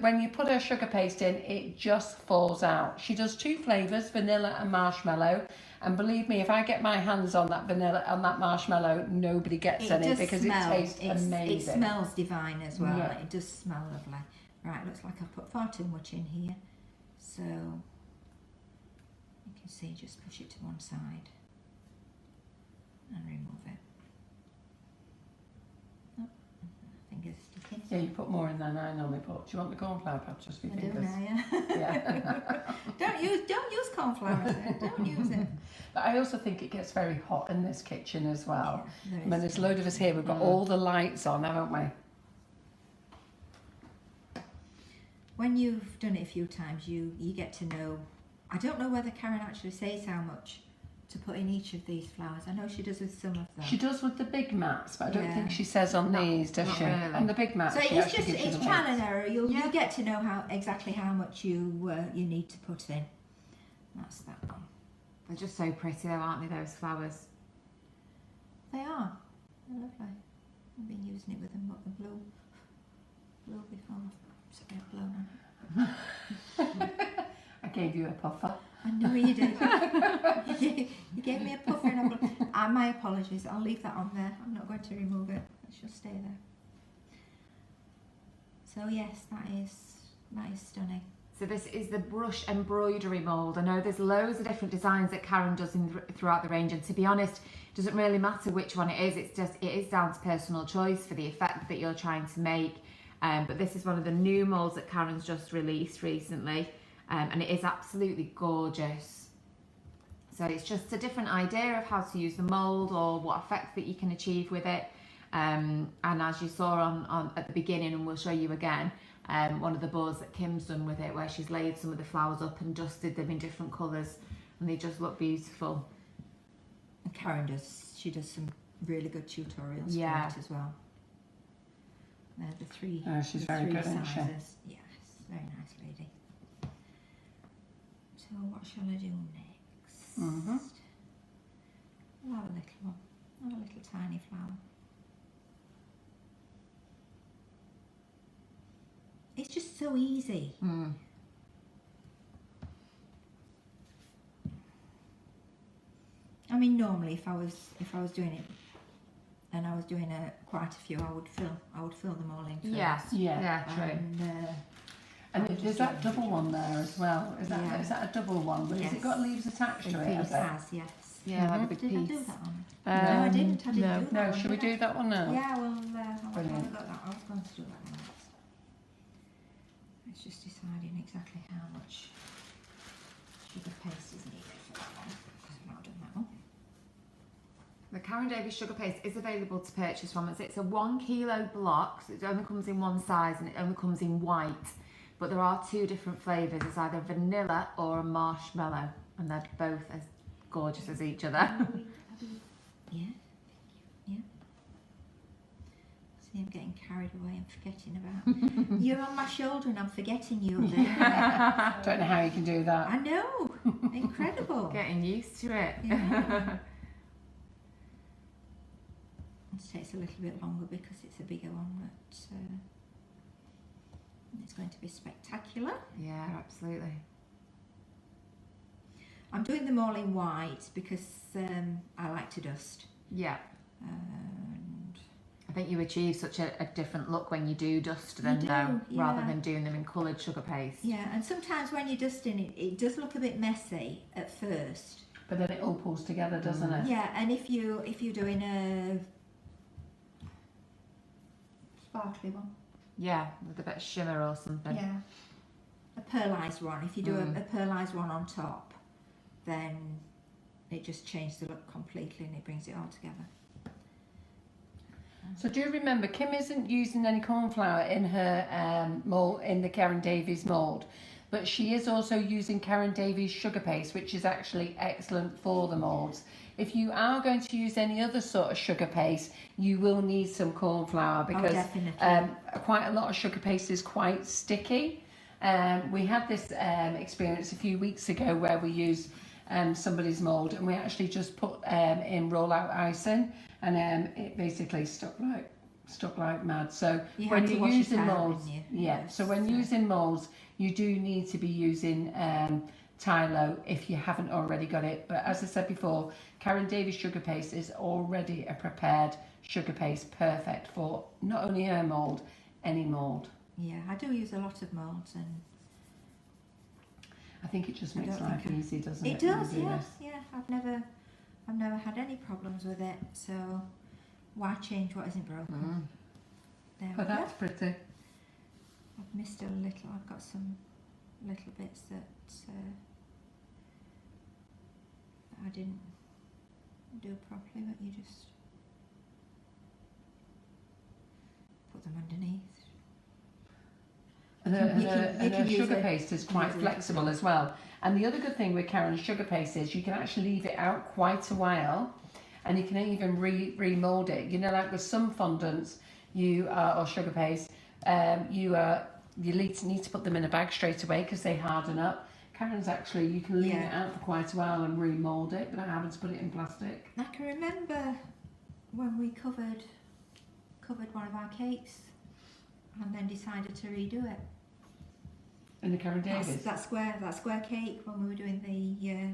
when you put her sugar paste in, it just falls out. She does two flavours, vanilla and marshmallow. And believe me, if I get my hands on that vanilla, on that marshmallow, nobody gets any because it tastes amazing. It smells divine as well. Yeah. It does smell lovely. Right, looks like I've put far too much in here. So you can see, just push it to one side and remove it. Oh, fingers sticking. Yeah, you put more in than I normally put. Do you want the cornflour patch just for your I do fingers? now, yeah. Yeah. Don't use cornflour. I said. Don't use it. But I also think it gets very hot in this kitchen as well. Yeah, there I mean, is. there's a load of us here. We've got all the lights on, haven't we? When you've done it a few times, you get to know. I don't know whether Karen actually says how much to put in each of these flowers. I know she does with some of them. She does with the big mats, but I don't Yeah. think she says on these, does not she? really. On the big mats, So she it's actually just gives you it's the trial weights. and error. You'll get to know exactly how much you need to put in. That's that one. They're just so pretty though, aren't they, those flowers? They are. They're lovely. I've been using it with the blue before. Sorry, I've blown on it. I gave you a puffer. I know you did. You gave me a puffer and my apologies. I'll leave that on there. I'm not going to remove it. It should stay there. So yes, that is stunning. So this is the brush embroidery mould. I know there's loads of different designs that Karen does throughout the range, and to be honest, it doesn't really matter which one it is. It is down to personal choice for the effect that you're trying to make. But this is one of the new moulds that Karen's just released recently, and it is absolutely gorgeous. So it's just a different idea of how to use the mould or what effect that you can achieve with it. And as you saw on at the beginning, and we'll show you again, one of the boards that Kim's done with it, where she's laid some of the flowers up and dusted them in different colours, and they just look beautiful. And Karen does some really good tutorials for it as well. They're the three. Oh, she's very good, isn't she? Yes, very nice lady. So what shall I do next? I'll have a little one. I'll have a little tiny flower. It's just so easy. I mean, normally if I was doing it, and I was doing quite a few, I would fill them all in first. Yeah, true. And there's that double one there as well. Is that a double one? But has it got leaves attached to it? It has, yes. Yeah, like a big Did piece. I do that one? No, I didn't. I didn't do that No, one. should we do that one now? Yeah, well, Brilliant. I was going to do that one next. It's just deciding exactly how much sugar paste is needed for that one, because I've not done that one. The Karen Davies sugar paste is available to purchase from us. It's a 1 kilo block, so it only comes in one size and it only comes in white. But there are 2 different flavours. It's either vanilla or a marshmallow, and they're both as gorgeous as each other. Yeah. See, I'm getting carried away and forgetting about. You're on my shoulder and I'm forgetting you up there. Don't know how you can do that. I know. Incredible. Getting used to it. Yeah. It takes a little bit longer because it's a bigger one, but it's going to be spectacular. Yeah, absolutely. I'm doing them all in white because I like to dust. Yeah. And I think you achieve such a different look when you do dust them though, rather than doing them in coloured sugar paste. yeah, and sometimes when you're dusting it, it does look a bit messy at first. But then it all pulls together, doesn't it? Yeah, and if you're doing a sparkly one. Yeah, with a bit of shimmer or something. Yeah. A pearlised one. If you do a pearlised one on top, then it just changes the look completely and it brings it all together. So do you remember, Kim isn't using any cornflour in her mould, in the Karen Davies mould, but she is also using Karen Davies sugar paste, which is actually excellent for the moulds. If you are going to use any other sort of sugar paste, you will need some cornflour because quite a lot of sugar paste is quite sticky. We had this experience a few weeks ago where we used somebody's mould and we actually just put in roll-out icing and it basically stuck like mad. So when you're using moulds, so when using moulds, you do need to be using Tylo if you haven't already got it. But as I said before, Karen Davies sugar paste is already a prepared sugar paste, perfect for not only her mould, any mould. Yeah, I do use a lot of moulds and I think it just makes life easy, doesn't it? It does, yeah. I've never had any problems with it, so why change what isn't broken? There we go. That's pretty. I've missed a little. I've got some little bits that I didn't do properly, but you just put them underneath. And her sugar paste is quite flexible as well. And the other good thing with Karen's sugar paste is you can actually leave it out quite a while and you can even remold it. You know, like with some fondants or sugar paste, you need to put them in a bag straight away because they harden up. Karen's actually, you can leave it out for quite a while and remold it without having to put it in plastic. I can remember when we covered one of our cakes and then decided to redo it. In the Karen Davies? That square cake, when we were doing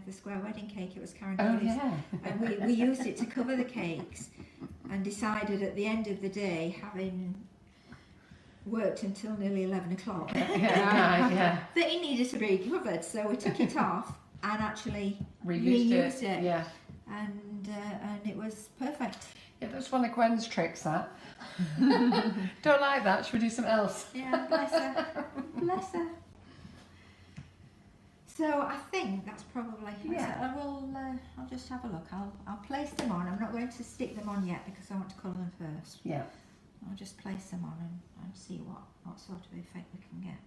the square wedding cake, it was Karen Oh, Davies. yeah. And we used it to cover the cakes and decided at the end of the day, having worked until nearly 11 o'clock. Yeah. That it needed to be covered, so we took it off and actually Reused it. Yeah. and it was perfect. Yeah, that's one of Gwen's tricks, that. Don't like that, should we do something else? Yeah, bless her. Bless her. So I think that's probably. Yeah. I'll just have a look. I'll place them on. I'm not going to stick them on yet because I want to colour them first. Yeah. I'll just place them on and see what sort of effect we can get.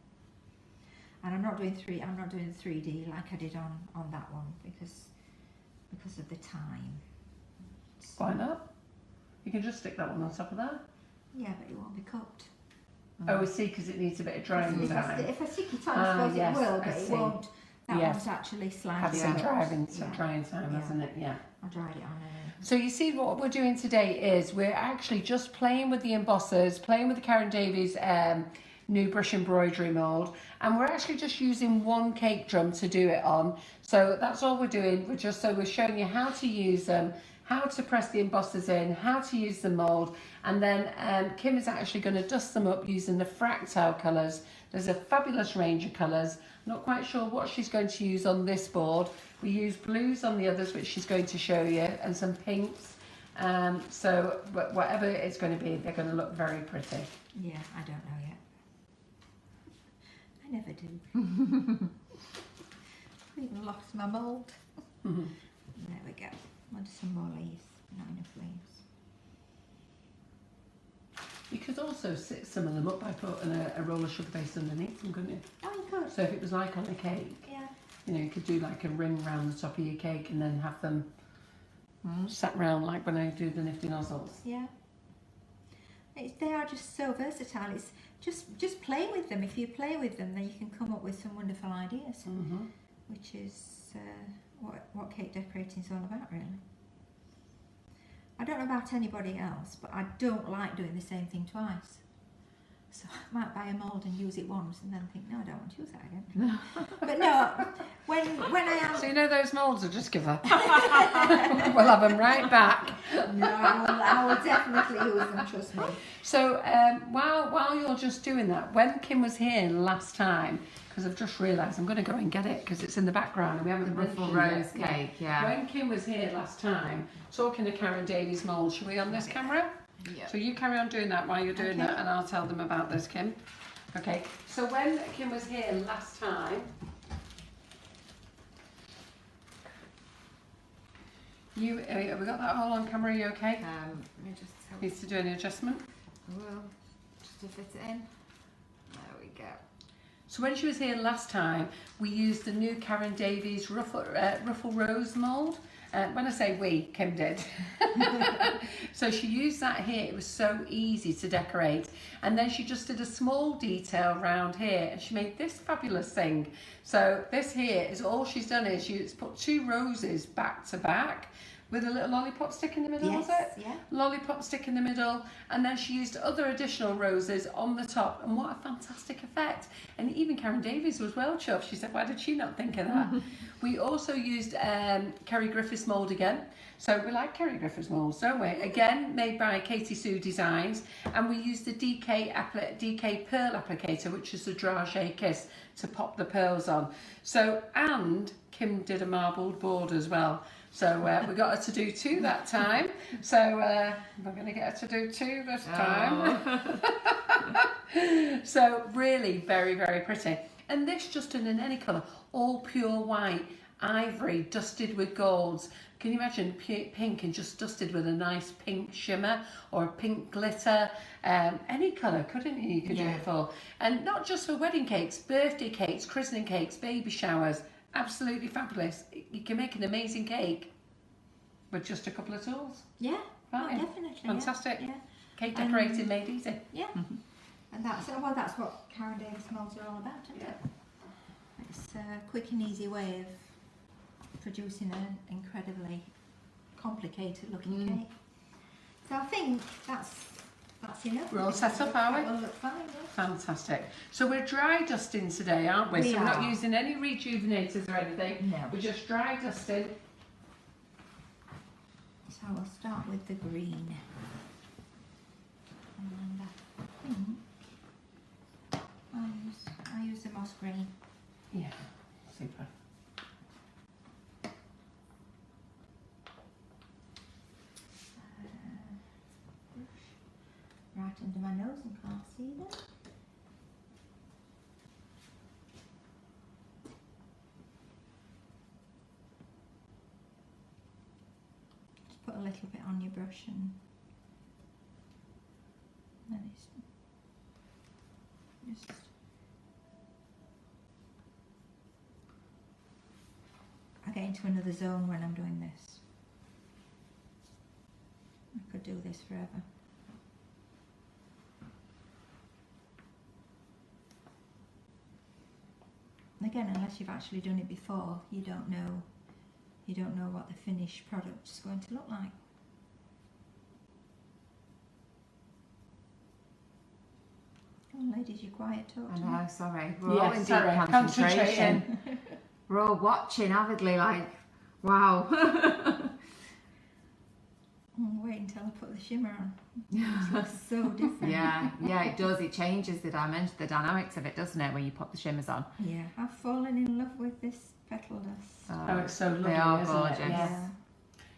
And I'm not doing the 3D like I did on that one because of the time. So, Why not? You can just stick that one on top of that. yeah, but it won't be cooked. Oh, I see, because it needs a bit of drying time. If I stick it on, I suppose yes, it will, I but it see. won't. That Yes. one's actually Have slightly some cooked. drying time, Yeah. hasn't it? Yeah. I dried it on. So you see what we're doing today is we're actually just playing with the embossers, playing with the Karen Davies new brush embroidery mould, and we're actually just using one cake drum to do it on. So that's all we're doing. We're showing you how to use them, how to press the embossers in, how to use the mould, and then Kim is actually going to dust them up using the Fractal Colors. There's a fabulous range of colours. Not quite sure what she's going to use on this board. We use blues on the others, which she's going to show you, and some pinks. So whatever it's going to be, they're going to look very pretty. Yeah, I don't know yet. I never do. I even lost my mould. Mm-hmm. There we go. Want some more leaves? Not enough leaves. You could also sit some of them up by putting a roll of sugar paste underneath them, couldn't you? Oh, you could. So if it was like on a cake, Yeah. you know, you could do like a ring round the top of your cake and then have them sat round like when I do the nifty nozzles. Yeah. They are just so versatile. It's just play with them. If you play with them, then you can come up with some wonderful ideas, Mm-hmm. which is what cake decorating is all about, really. I don't know about anybody else, but I don't like doing the same thing twice. So I might buy a mould and use it once and then think, no, I don't want to use that again. But no, when I am... So you know those moulds will just give up. We'll have them right back. No, I will definitely use them, trust me. So while you're just doing that, when Kim was here last time, because I've just realised I'm going to go and get it because it's in the background and we haven't Ruffle mentioned rose it. cake, yeah. When Kim was here last time, talking to Karen Davies mould, should we on this camera? Yeah. So you carry on doing that while you're doing that, and I'll tell them about this, Kim. Okay, so when Kim was here last time, have we got that all on camera? Are you okay? Let me just help. Needs to do any adjustment? I will, just to fit it in. There we go. So when she was here last time, we used the new Karen Davies Ruffle Rose mould. When I say we, Kim did. So she used that here. It was so easy to decorate. And then she just did a small detail around here and she made this fabulous thing. So this here is all she's done is she's put two roses back to back with a little lollipop stick in the middle, was it? Yeah. Lollipop stick in the middle, and then she used other additional roses on the top, and what a fantastic effect. And even Karen Davies was well chuffed. She said, why did she not think of that? We also used Kerry Griffiths mould again. So we like Kerry Griffiths moulds, don't we? Again, made by Katy Sue Designs, and we used the DK pearl applicator, which is the dragé kiss, to pop the pearls on. So, and Kim did a marbled board as well. So we got her to do two that time. So we're going to get her to do two this time. So really very, very pretty. And this just in any colour, all pure white, ivory, dusted with golds. Can you imagine pink and just dusted with a nice pink shimmer or a pink glitter? Any colour, couldn't you? You could do it for. And not just for wedding cakes, birthday cakes, christening cakes, baby showers. Absolutely fabulous. You can make an amazing cake with just a couple of tools. Yeah, Right. oh, definitely. Fantastic. Yeah. Cake decorating made easy. Yeah. And that's what Karen Davies molds are all about, isn't it? It's a quick and easy way of producing an incredibly complicated looking cake. So I think that's enough. We're all set up, are we? That will look fine, yeah. Fantastic. So we're dry dusting today, aren't we? We So we're not are. using any rejuvenators or anything. No. We're just dry dusting. So we'll start with the green. And I think green. Yeah, super. Right under my nose and can't see them. Just put a little bit on your brush and then it's just I get into another zone when I'm doing this. I could do this forever. Again, unless you've actually done it before, you don't know what the finished product is going to look like. Oh, ladies, you're quiet. Talk I to me. know, sorry. We're all in deep sorry, concentration. We're all watching avidly, like, wow. Wait until I put the shimmer on. It looks so different. Yeah, it does. It changes the dynamics of it, doesn't it, when you put the shimmers on? Yeah, I've fallen in love with this petal dust. Oh, it's so lovely, they are isn't gorgeous. it? Yeah.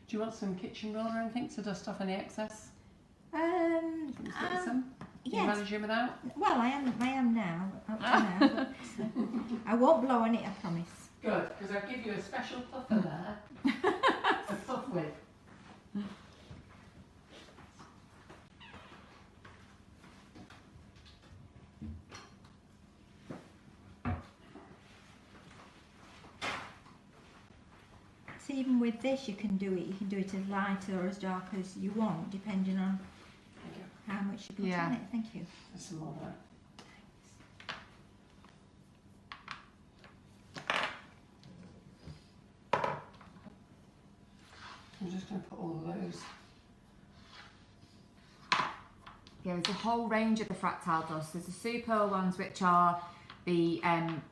Do you want some kitchen roll or anything to dust off any excess? Um, Can you get some? Can you yes. manage it without? Well, I am now. Up to now. But, I won't blow on it, I promise. Good, because I'll give you a special puffer there to puff with. So even with this, you can do it as light or as dark as you want, depending on Thank you. how much you put Yeah. on it. Thank you. There's some more there. I'm just going to put all of those. Yeah, there's a whole range of the fractal dust. There's the super ones, which are the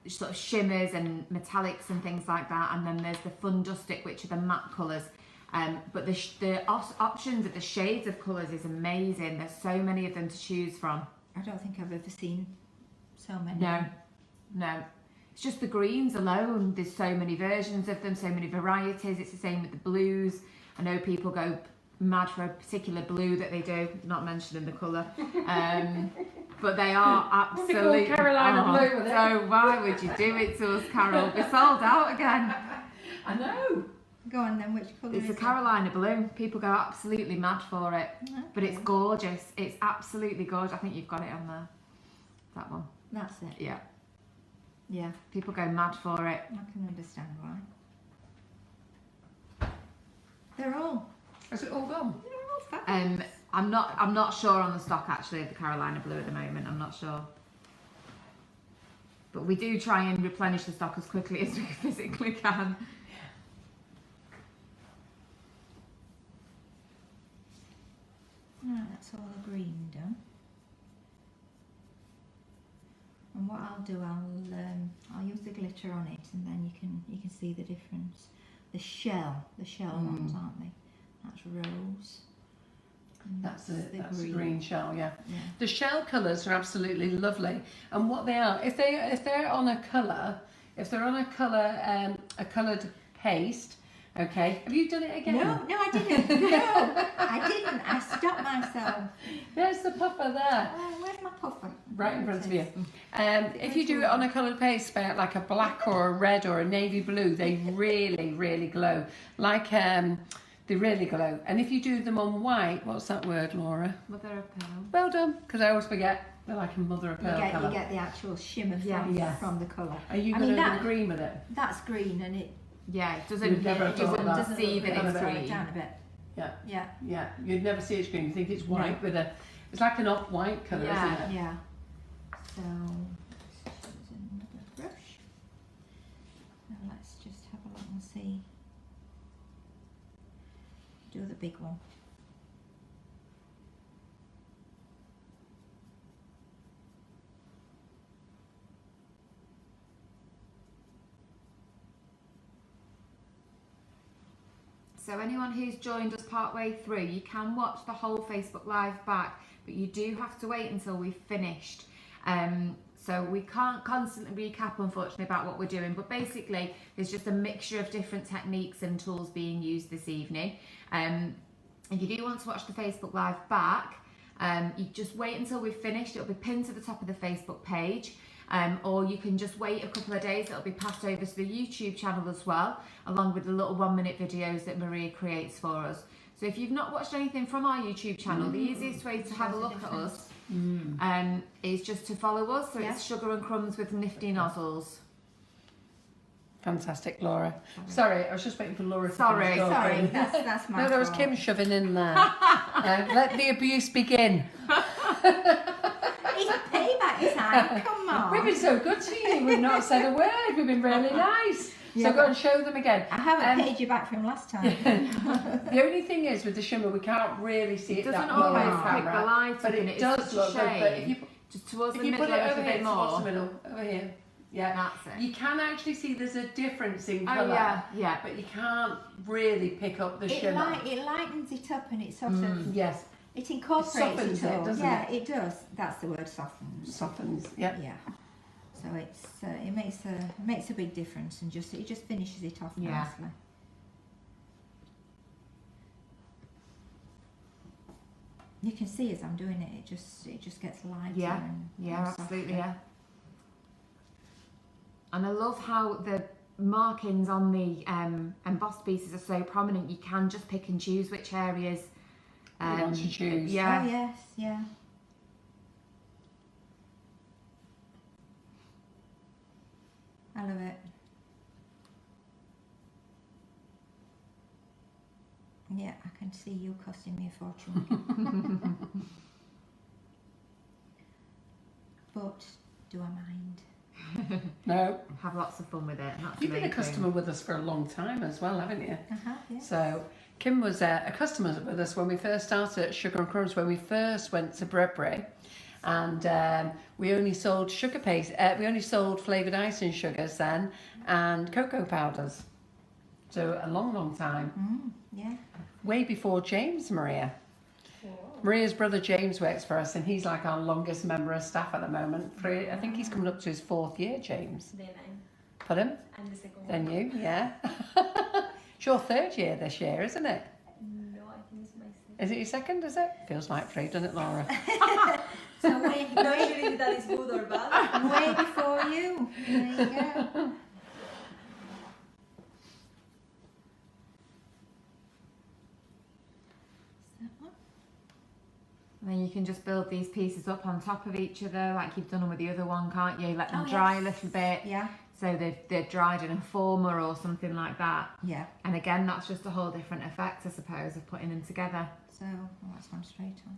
sort of shimmers and metallics and things like that, and then there's the fun dustic, which are the matte colours. But the options of the shades of colours is amazing. There's so many of them to choose from. I don't think I've ever seen so many. No. It's just the greens alone. There's so many versions of them, so many varieties. It's the same with the blues. I know people go mad for a particular blue that they do, not mentioning the colour. But they are absolutely... Carolina blue with it. So why would you do it to us, Carol? We're sold out again. I know. Go on then, which colour It's is a it? Carolina blue. People go absolutely mad for it. But it's Okay. gorgeous. It's absolutely gorgeous. I think you've got it on there. That one. That's it. Yeah. Yeah, People go mad for it. I can understand why. They're all Is it all gone? fabulous. I'm not sure on the stock actually of the Carolina blue at the moment. I'm not sure. But we do try and replenish the stock as quickly as we physically can. Right, that's all the green done. And what I'll do, I'll use the glitter on it, and then you can see the difference. The shell ones, aren't they? That's rose. And That's the a green shell, yeah. Yeah. The shell colours are absolutely lovely, and what they are, if they're on a colour, a coloured paste, okay. Have you done it again? No, I didn't. No, I didn't. I stopped myself. There's the puffer there, Where's my puffer? right in There front it of you. is. If you do it on a coloured paste, like a black or a red or a navy blue, they really, really glow. They really glow. And if you do them on white, what's that word, Laura? Mother of pearl. Well done, because I always forget. They're like a mother of pearl You colour. get the actual shimmer Yes. from the colour. Are you I going mean, to that- green with it? That's green, and it Yeah, it You'd doesn't. never have You thought wouldn't that. see that it's Doesn't green. down a bit. Yeah. Yeah, Yeah, you'd never see it's green. You think it's white with a. It's like an off-white colour, Yeah. isn't it? yeah. So, let's use another brush. Now let's just have a look and see. Do the big one. So anyone who's joined us partway through, you can watch the whole Facebook Live back, but you do have to wait until we've finished. So we can't constantly recap, unfortunately, about what we're doing, but basically there's just a mixture of different techniques and tools being used this evening. If you do want to watch the Facebook Live back, you just wait until we've finished. It'll be pinned to the top of the Facebook page, or you can just wait a couple of days. It'll be passed over to the YouTube channel as well, along with the little 1-minute videos that Maria creates for us. So if you've not watched anything from our YouTube channel, the easiest way to have a look at us is just to follow us. So it's Sugar and Crumbs with Nifty Nozzles. Fantastic, Laura. Sorry, I was just waiting for Laura to Sorry, finish talking. that's my No, that was fault. Kim shoving in there. Let the abuse begin. It's payback time, come on. We've been so good to you. We've not said a word. We've been really nice. Yeah. So go and show them again. I haven't paid you back from last time. The only thing is with the shimmer, we can't really see it It doesn't that well always on pick the camera, light but up, and it it's does such a look good. But shame. Just towards if the you middle put it a over little here, bit towards more. the middle, over here. Yeah, That's it. you can actually see there's a difference in Oh colour, yeah. but you can't really pick up the shimmer. It lightens it up and it sort of, Yes, it incorporates softens it it, all. doesn't Yeah, it? it does. That's the word, softens. softens. Yep. Yeah. So it makes a big difference, and it just finishes it off Yeah. nicely. You can see as I'm doing it, it just gets lighter. Yeah, and yeah, and absolutely, softer. yeah. And I love how the markings on the embossed pieces are so prominent. You can just pick and choose which areas You want to choose. Yeah. Oh yes, yeah. I love it. Yeah, I can see you costing me a fortune. But do I mind? No, have lots of fun with it. And that's you've been a amazing. customer with us for a long time as well, haven't you? Yeah. So Kim was a customer with us when we first started at Sugar and Crumbs, when we first went to Embroidery, and we only sold sugar paste. We only sold flavoured icing sugars then, and cocoa powders. So a long, long time. Yeah. Way before James, Maria. Maria's brother James works for us, and he's like our longest member of staff at the moment. I think he's coming up to his 4th year, James. Then I'm Put him? the second Then one. you, yeah. It's your 3rd year this year, isn't it? No, I think it's my second. Is it your 2nd, is it? Feels like 3, doesn't it, Laura? So Not sure if that is good or bad. way before you. There you go. And then you can just build these pieces up on top of each other like you've done with the other one, can't you? Let them Oh, dry yes. a little bit. Yeah. So they're dried in a former or something like that. Yeah. And again, that's just a whole different effect, I suppose, of putting them together. So that's one straight on.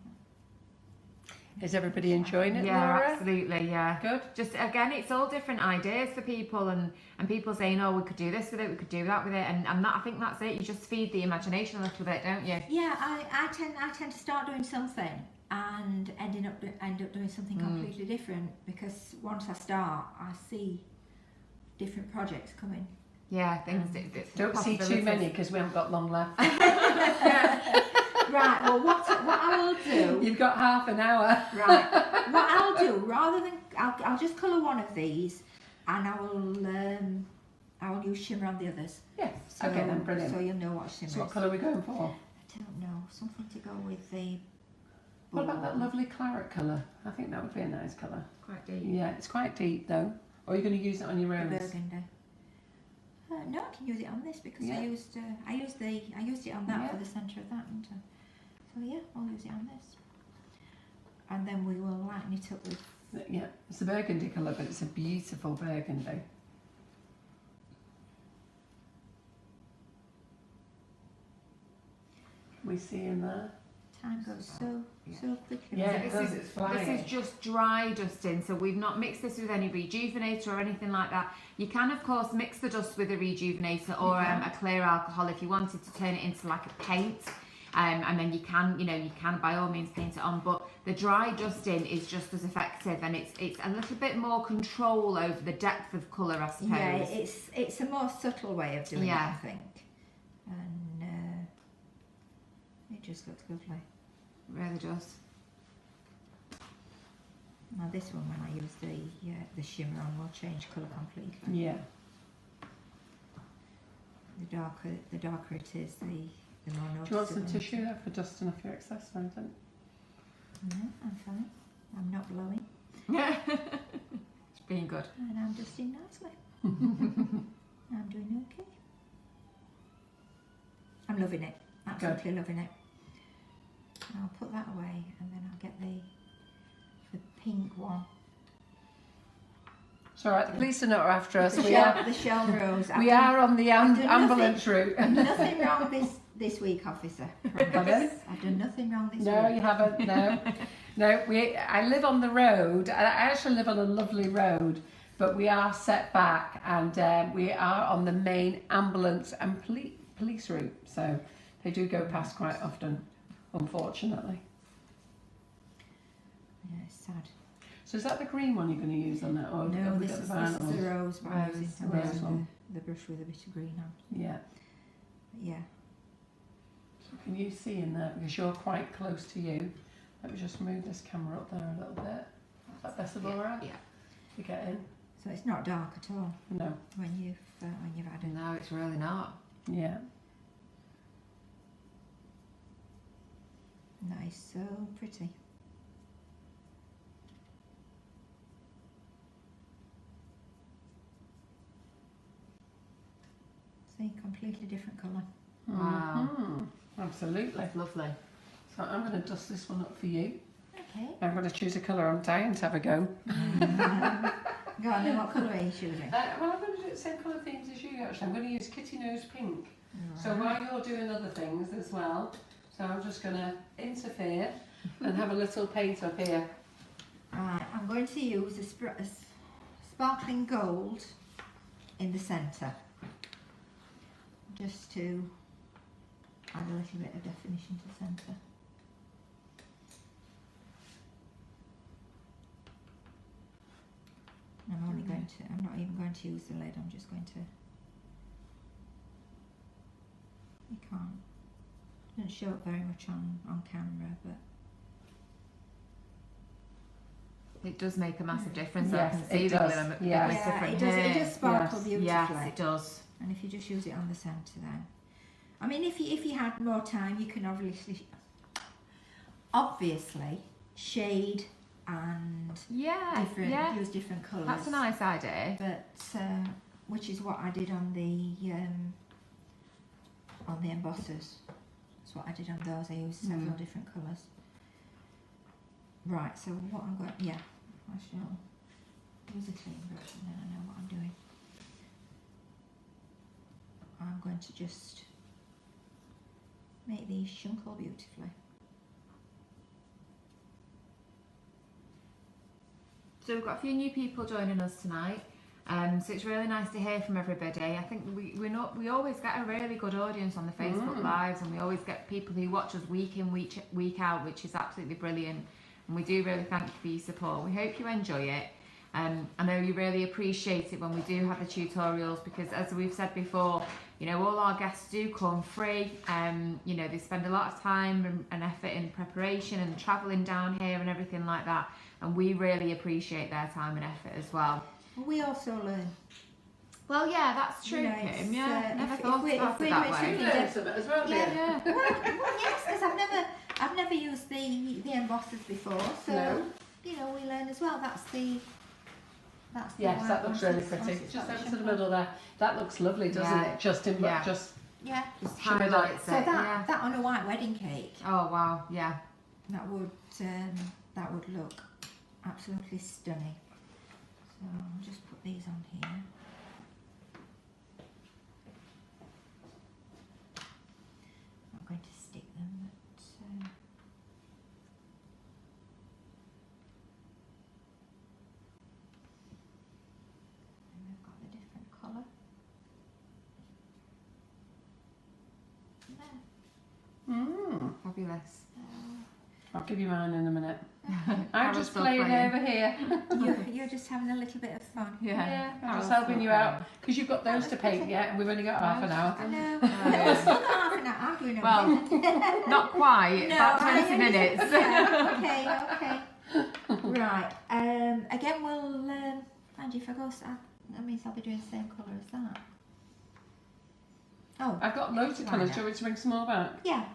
Is everybody enjoying it, Yeah, Laura? absolutely, yeah. Good. Just again, it's all different ideas for people, and people saying, oh, we could do this with it, we could do that with it, and that, I think that's it. You just feed the imagination a little bit, don't you? Yeah, I tend to start doing something and end up doing something completely different, because once I start, I see different projects coming. Yeah, things. Don't see too many because we haven't got long left. Right. Well, what I will do. You've got half an hour. Right. What I'll do, rather than I'll just colour one of these, and I will use shimmer on the others. Yes. So, Okay then, brilliant. So you'll know what shimmer. So what is. colour are we going for? I don't know. Something to go with the. What about that lovely claret colour? I think that would be a nice colour. Quite deep. Yeah, it's quite deep though. Or are you going to use it on your The rose? burgundy. No, I can use it on this because Yeah. I used it on that Yeah. for the centre of that, didn't I? So yeah, I'll use it on this, and then we will lighten it up with. Yeah, it's a burgundy colour, but it's a beautiful burgundy. Can we see in there? Time goes so quickly. Yeah, doesn't it it? does, it's flying. This is just dry dusting, so we've not mixed this with any rejuvenator or anything like that. You can, of course, mix the dust with a rejuvenator or a clear alcohol if you wanted to turn it into like a paint. And then you can by all means paint it on, but the dry dusting is just as effective, and it's a little bit more control over the depth of colour, I suppose. Yeah, it's a more subtle way of doing Yeah. it, I think, and it just looks lovely. It really does. Now this one, when I use the shimmer on, will change colour completely. Yeah. The darker it is, the more noticeable. Do you want some tissue there for dusting off your excess or anything? No, I'm fine. I'm not blowing. It's been good. And I'm dusting nicely. I'm doing okay. I'm loving it. Absolutely loving it. I'll put that away and then I'll get the pink one. It's all right, the police are not after us. The shell rose. We are on the ambulance route. I've done nothing wrong this week, officer. Pardon? I've done nothing wrong this No, week. you haven't. No, no. I live on the road. I actually live on a lovely road, but we are set back, and we are on the main ambulance and police route. So they do go past quite often, unfortunately. Yeah, it's sad. So is that the green one you're going to use on that, or No, have we this got is the the vinyl? rose, but I'm using the rose one. the brush with a bit of green on. Yeah. Yeah. So can you see in there, because you're quite close to you? Let me just move this camera up there a little bit. Is that better, Laura? Yeah. You get in? So it's not dark at all No. when you've added. No, it's really not. Yeah. Nice, so pretty. See, completely different colour. Wow. Mhm. Absolutely. That's lovely. So I'm going to dust this one up for you. Okay. I'm going to choose a colour I'm dying to have a go. Go on then, what colour are you choosing? Well, I'm going to do the same colour themes as you actually. I'm going to use Kitty Nose Pink. So while you're doing other things as well, so I'm just going to interfere and have a little paint up here. Right, I'm going to use a sparkling gold in the centre, just to add a little bit of definition to the centre. I'm not even going to use the lid, I'm just going to, you can't, it doesn't show up very much on camera, but It does make a massive difference. Yes, I can see it the does. glimmer. Yes. It's different it here. does sparkle Yes. beautifully. Yes, it does. And if you just use it on the centre then. I mean, if you had more time, you can obviously shade and Yeah, yeah. use different colours. That's a nice idea. But which is what I did on the embossers. That's what I did on those. I used several different colours. Right. So what I'm going, I shall use a clean brush and then I know what I'm doing. I'm going to just make these shunkle beautifully. So we've got a few new people joining us tonight. So it's really nice to hear from everybody. I think we always get a really good audience on the Facebook Lives, and we always get people who watch us week in, week out, which is absolutely brilliant. And we do really thank you for your support. We hope you enjoy it. I know you really appreciate it when we do have the tutorials, because as we've said before, you know, all our guests do come free. You know, they spend a lot of time and effort in preparation and travelling down here and everything like that. And we really appreciate their time and effort as well. We also learn. Well, yeah, that's true, You know, Kim. it's, Yeah, never if thought we- about if it we that do it way. simply- Learn some as well, Yeah. yeah. Well, yes, because I've never used the embossers before, so No. you know, we learn as well. That's the Yes, white that looks one. really pretty. Just over to the middle there. That looks lovely, doesn't Yeah. it? Just in Yeah. just Yeah. Just Shimmered up. highlights So it. that on a white wedding cake, Oh wow, yeah. that would look absolutely stunning. So I'll just put these on here. Not going to stick them, but and we've got the different colour. There. Fabulous. I'll give you mine in a minute. I'm Carol's just still playing playing. over here. You're just having a little bit of fun. Yeah. I'm just Carol's helping still you playing. out because you've got those to paint yet, and we've only got half an hour. I know. Oh, yeah. We've still got half an hour. I'm doing a Well, minute. not quite. No, about I 20 minutes. Yeah, okay. Right. Again, we'll mind you if I go. That means I'll be doing the same colour as that. Oh, I've got loads of colours. Do you want me to bring some more back? yeah,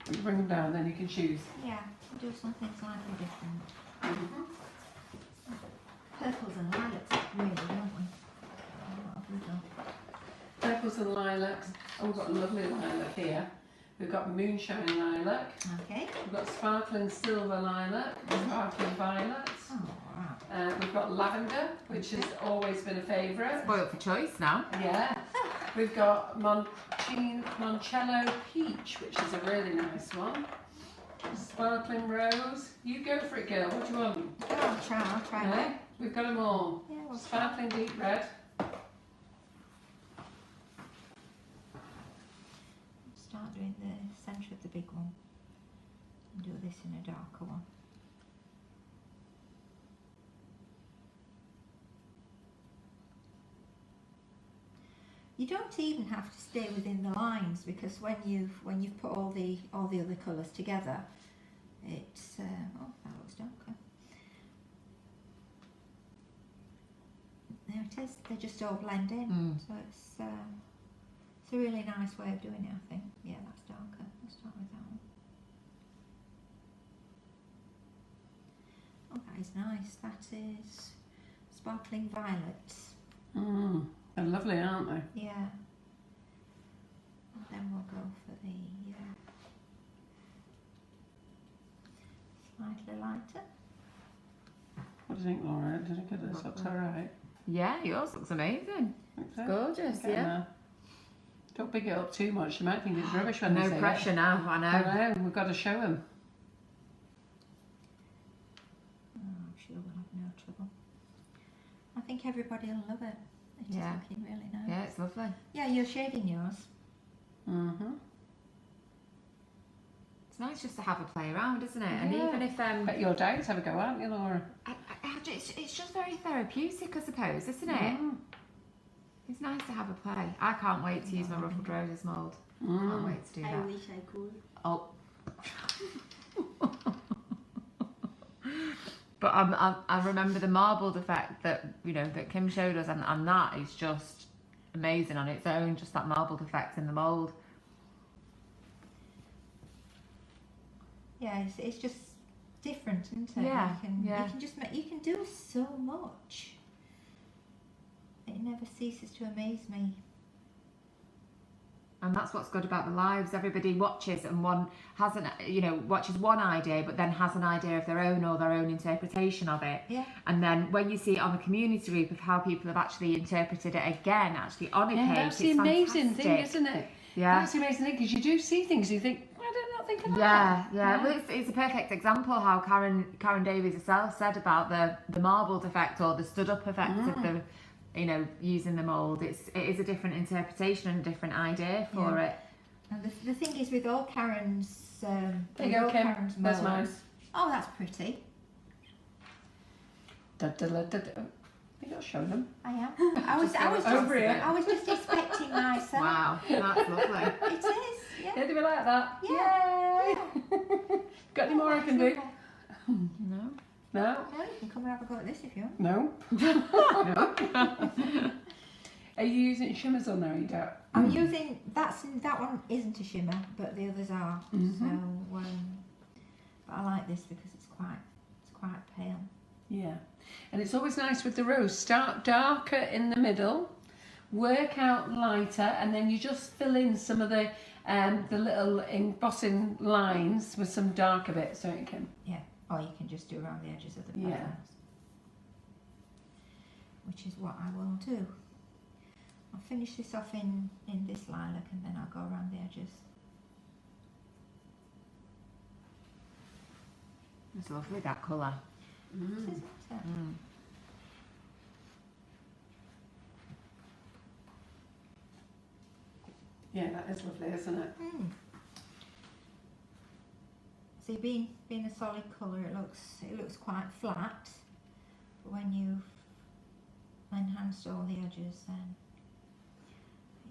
You bring them down, then you can choose. yeah. We'll do something slightly different. Mm-hmm. Purples and lilacs, really, don't we? What have we got? Purples and lilacs. Oh, we've got a lovely lilac here. We've got moonshine lilac. Okay. We've got sparkling silver lilac, sparkling violets. Oh, right. We've got lavender, which has always been a favourite. Spoiled for choice now. Yeah. We've got Moncello peach, which is a really nice one. Sparkling rose. You go for it, girl. What do you want? I'll try Okay. that. We've got them all. Yeah, we'll try. Sparkling deep red. Start doing the centre of the big one. And do this in a darker one. You don't even have to stay within the lines, because when you've put all the other colours together, it's oh, that looks darker. There it is. They just all blend in. So it's a really nice way of doing it, I think. Yeah, that's darker. We'll start with that one. Oh, that is nice. That is sparkling violets. They're lovely, aren't they? Yeah. And then we'll go for the slightly lighter. What do you think, Laura? Did I get this? Looks alright. Yeah, yours looks amazing. Gorgeous, Okay, yeah. now. Don't big it up too much. You might think it's rubbish when they No say pressure it. now, I know. I know. We've got to show them. Oh, I'm sure we'll have no trouble. I think everybody will love it. It is Yeah. looking really nice. Yeah, it's lovely. Yeah, you're shading yours. Mm-hmm. It's nice just to have a play around, isn't it? And Yeah. even if Bet your days have a go, aren't you, Laura? it's just very therapeutic, I suppose, isn't it? Mm. It's nice to have a play. I can't wait to use my ruffled roses mould. Can't wait to do I that. wish I could. Oh. But I remember the marbled effect that that Kim showed us, and that is just amazing on its own. Just that marbled effect in the mould. Yeah, it's just different, isn't it? Yeah, You yeah. can just you can do so much. It never ceases to amaze me. And that's what's good about the lives. Everybody watches and watches one idea, but then has an idea of their own or their own interpretation of it. Yeah. And then when you see it on the community group of how people have actually interpreted it again, actually on a cake, That's the it's amazing fantastic. thing, isn't it? Yeah. That's the amazing thing, because you do see things you think, why did I not think of that? Yeah. Well, it's a perfect example how Karen Davies herself said about the marbled effect or the stood up effect of the using the mould. It is a different interpretation and a different idea for it. And the thing is, with all Karen's There you go, Kim. Karen's That's molds- mine. Oh, that's pretty. You're not showing them. I am. I was over here. I was just expecting myself. Wow, that's lovely. It is. Yeah. Yeah, do we like that? Yeah. Yay! Got any more I can do? No. No? No, you can come and have a go at this if you want. No? Are you using shimmers on there, or you don't? I'm using that one isn't a shimmer, but the others are. Mhm. So, but I like this because it's quite pale. Yeah. And it's always nice with the rose. Start darker in the middle, work out lighter, and then you just fill in some of the little embossing lines with some darker bits, don't you, Kim? Yeah. Or you can just do around the edges of the Yeah. flowers. Which is what I will do. I'll finish this off in this lilac and then I'll go around the edges. It's lovely, that colour. This isn't it? Yeah, that is lovely, isn't it? Mm. See, being a solid colour, it looks quite flat. But when you've enhanced all the edges, then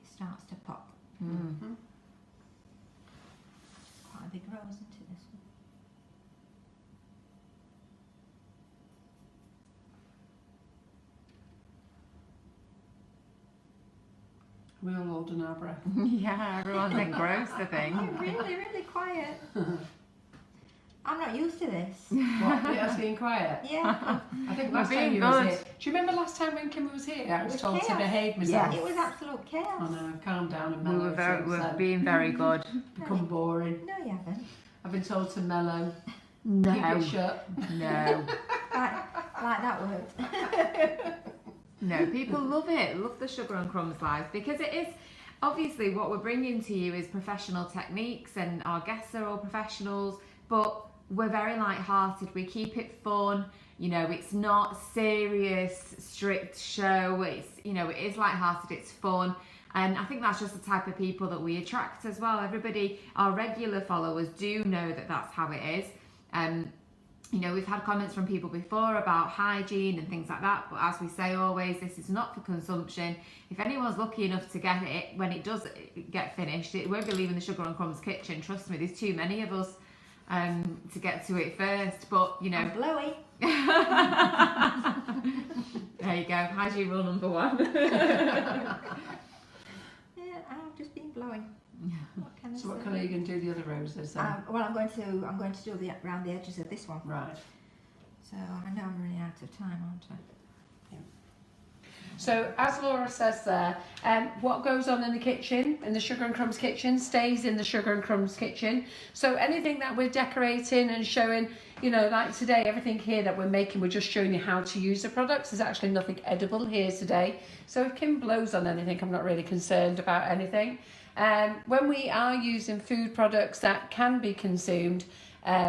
it starts to pop. Mm-hmm. Quite a big rose, isn't it, this We all hold in our breath. Yeah, everyone's engrossed, I think. You're really, really quiet. I'm not used to this. What? Us being quiet? Yeah. I think We're last time being you was good. here. Do you remember last time when Kim was here? I It was was told to chaos. behave myself. Yes. It was absolute chaos. Oh no, calm down and We mellow. were since then. being very good. Become boring. No, you haven't. I've been told to mellow. Keep No, it shut. no, Like that worked. no. People love it. Love the Sugar and Crumbs live because it is obviously what we're bringing to you is professional techniques, and our guests are all professionals, but we're very light-hearted. We keep it fun. You know, it's not serious, strict show. It's, you know, it is light-hearted. It's fun. And I think that's just the type of people that we attract as well. Everybody, our regular followers do know that that's how it is. You know, we've had comments from people before about hygiene and things like that, but as we say always, this is not for consumption. If anyone's lucky enough to get it, when it does get finished, it won't be leaving the Sugar and Crumbs kitchen. Trust me, there's too many of us to get to it first. But, you know... I'm blowy. There you go, hygiene rule number 1. Yeah, I've just been blowing. What can I So what say? colour are you going to do the other roses then? Well, I'm going to do the around the edges of this one. Right. So I know I'm running out of time, aren't I? So as Laura says there, what goes on in the kitchen, in the Sugar and Crumbs kitchen, stays in the Sugar and Crumbs kitchen. So anything that we're decorating and showing, you know, like today, everything here that we're making, we're just showing you how to use the products. There's actually nothing edible here today. So if Kim blows on anything, I'm not really concerned about anything. When we are using food products that can be consumed,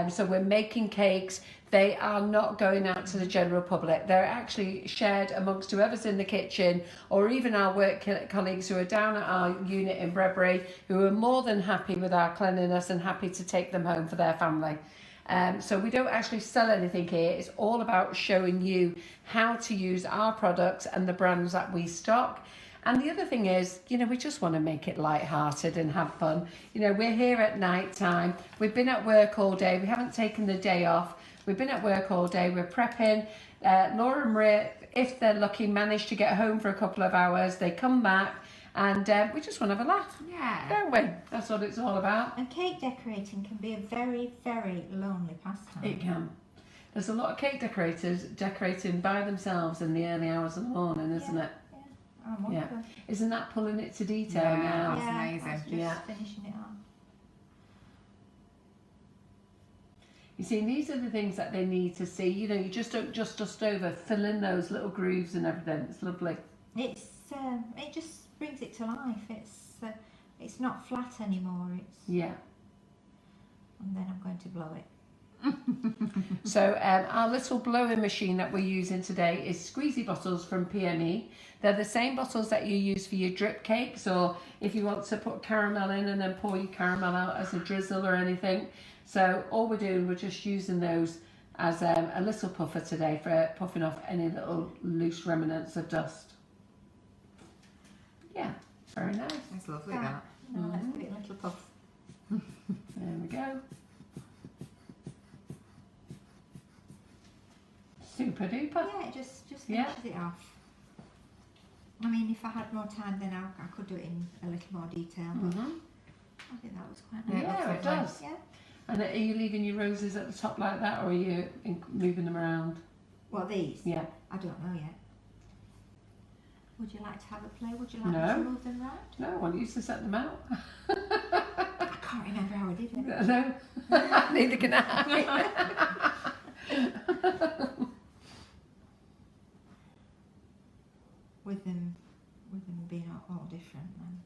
so we're making cakes, they are not going out to the general public. They're actually shared amongst whoever's in the kitchen, or even our work colleagues who are down at our unit in Embroidery, who are more than happy with our cleanliness and happy to take them home for their family. So we don't actually sell anything here. It's all about showing you how to use our products and the brands that we stock. And the other thing is, you know, we just want to make it light-hearted and have fun. You know, we're here at night time. We've been at work all day. We haven't taken the day off. We've been at work all day. We're prepping. Laura and Maria, if they're lucky, manage to get home for a couple of hours. They come back and we just want to have a laugh. Yeah. Don't we? That's what it's all about. And cake decorating can be a very, very lonely pastime. It can. There's a lot of cake decorators decorating by themselves in the early hours of the morning, isn't it? I'm one of them. Isn't that pulling it to detail Yeah. now? That's amazing. That's just Yeah. finishing it off. You see, these are the things that they need to see. You know, you just don't just dust over, fill in those little grooves and everything. It's lovely. It just brings it to life. It's not flat anymore. Yeah. And then I'm going to blow it. So our little blowing machine that we're using today is squeezy bottles from Peonies. They're the same bottles that you use for your drip cakes, or if you want to put caramel in and then pour your caramel out as a drizzle or anything. So all we're doing, we're just using those as a little puffer today for puffing off any little loose remnants of dust. Yeah, very nice. It's lovely, Yeah. that. No, let's give it a little puff. There we go. Super duper. Yeah, it just Yeah. finishes it off. I mean, if I had more time, then I could do it in a little more detail. But I think that was quite nice. Yeah, it does. Yeah. And are you leaving your roses at the top like that, or are you moving them around? Well, these? Yeah. I don't know yet. Would you like to have a play? Would you like me No. to move them round? No, I want you to set them out. I can't remember how I did it. No, neither can I. With them being all different then.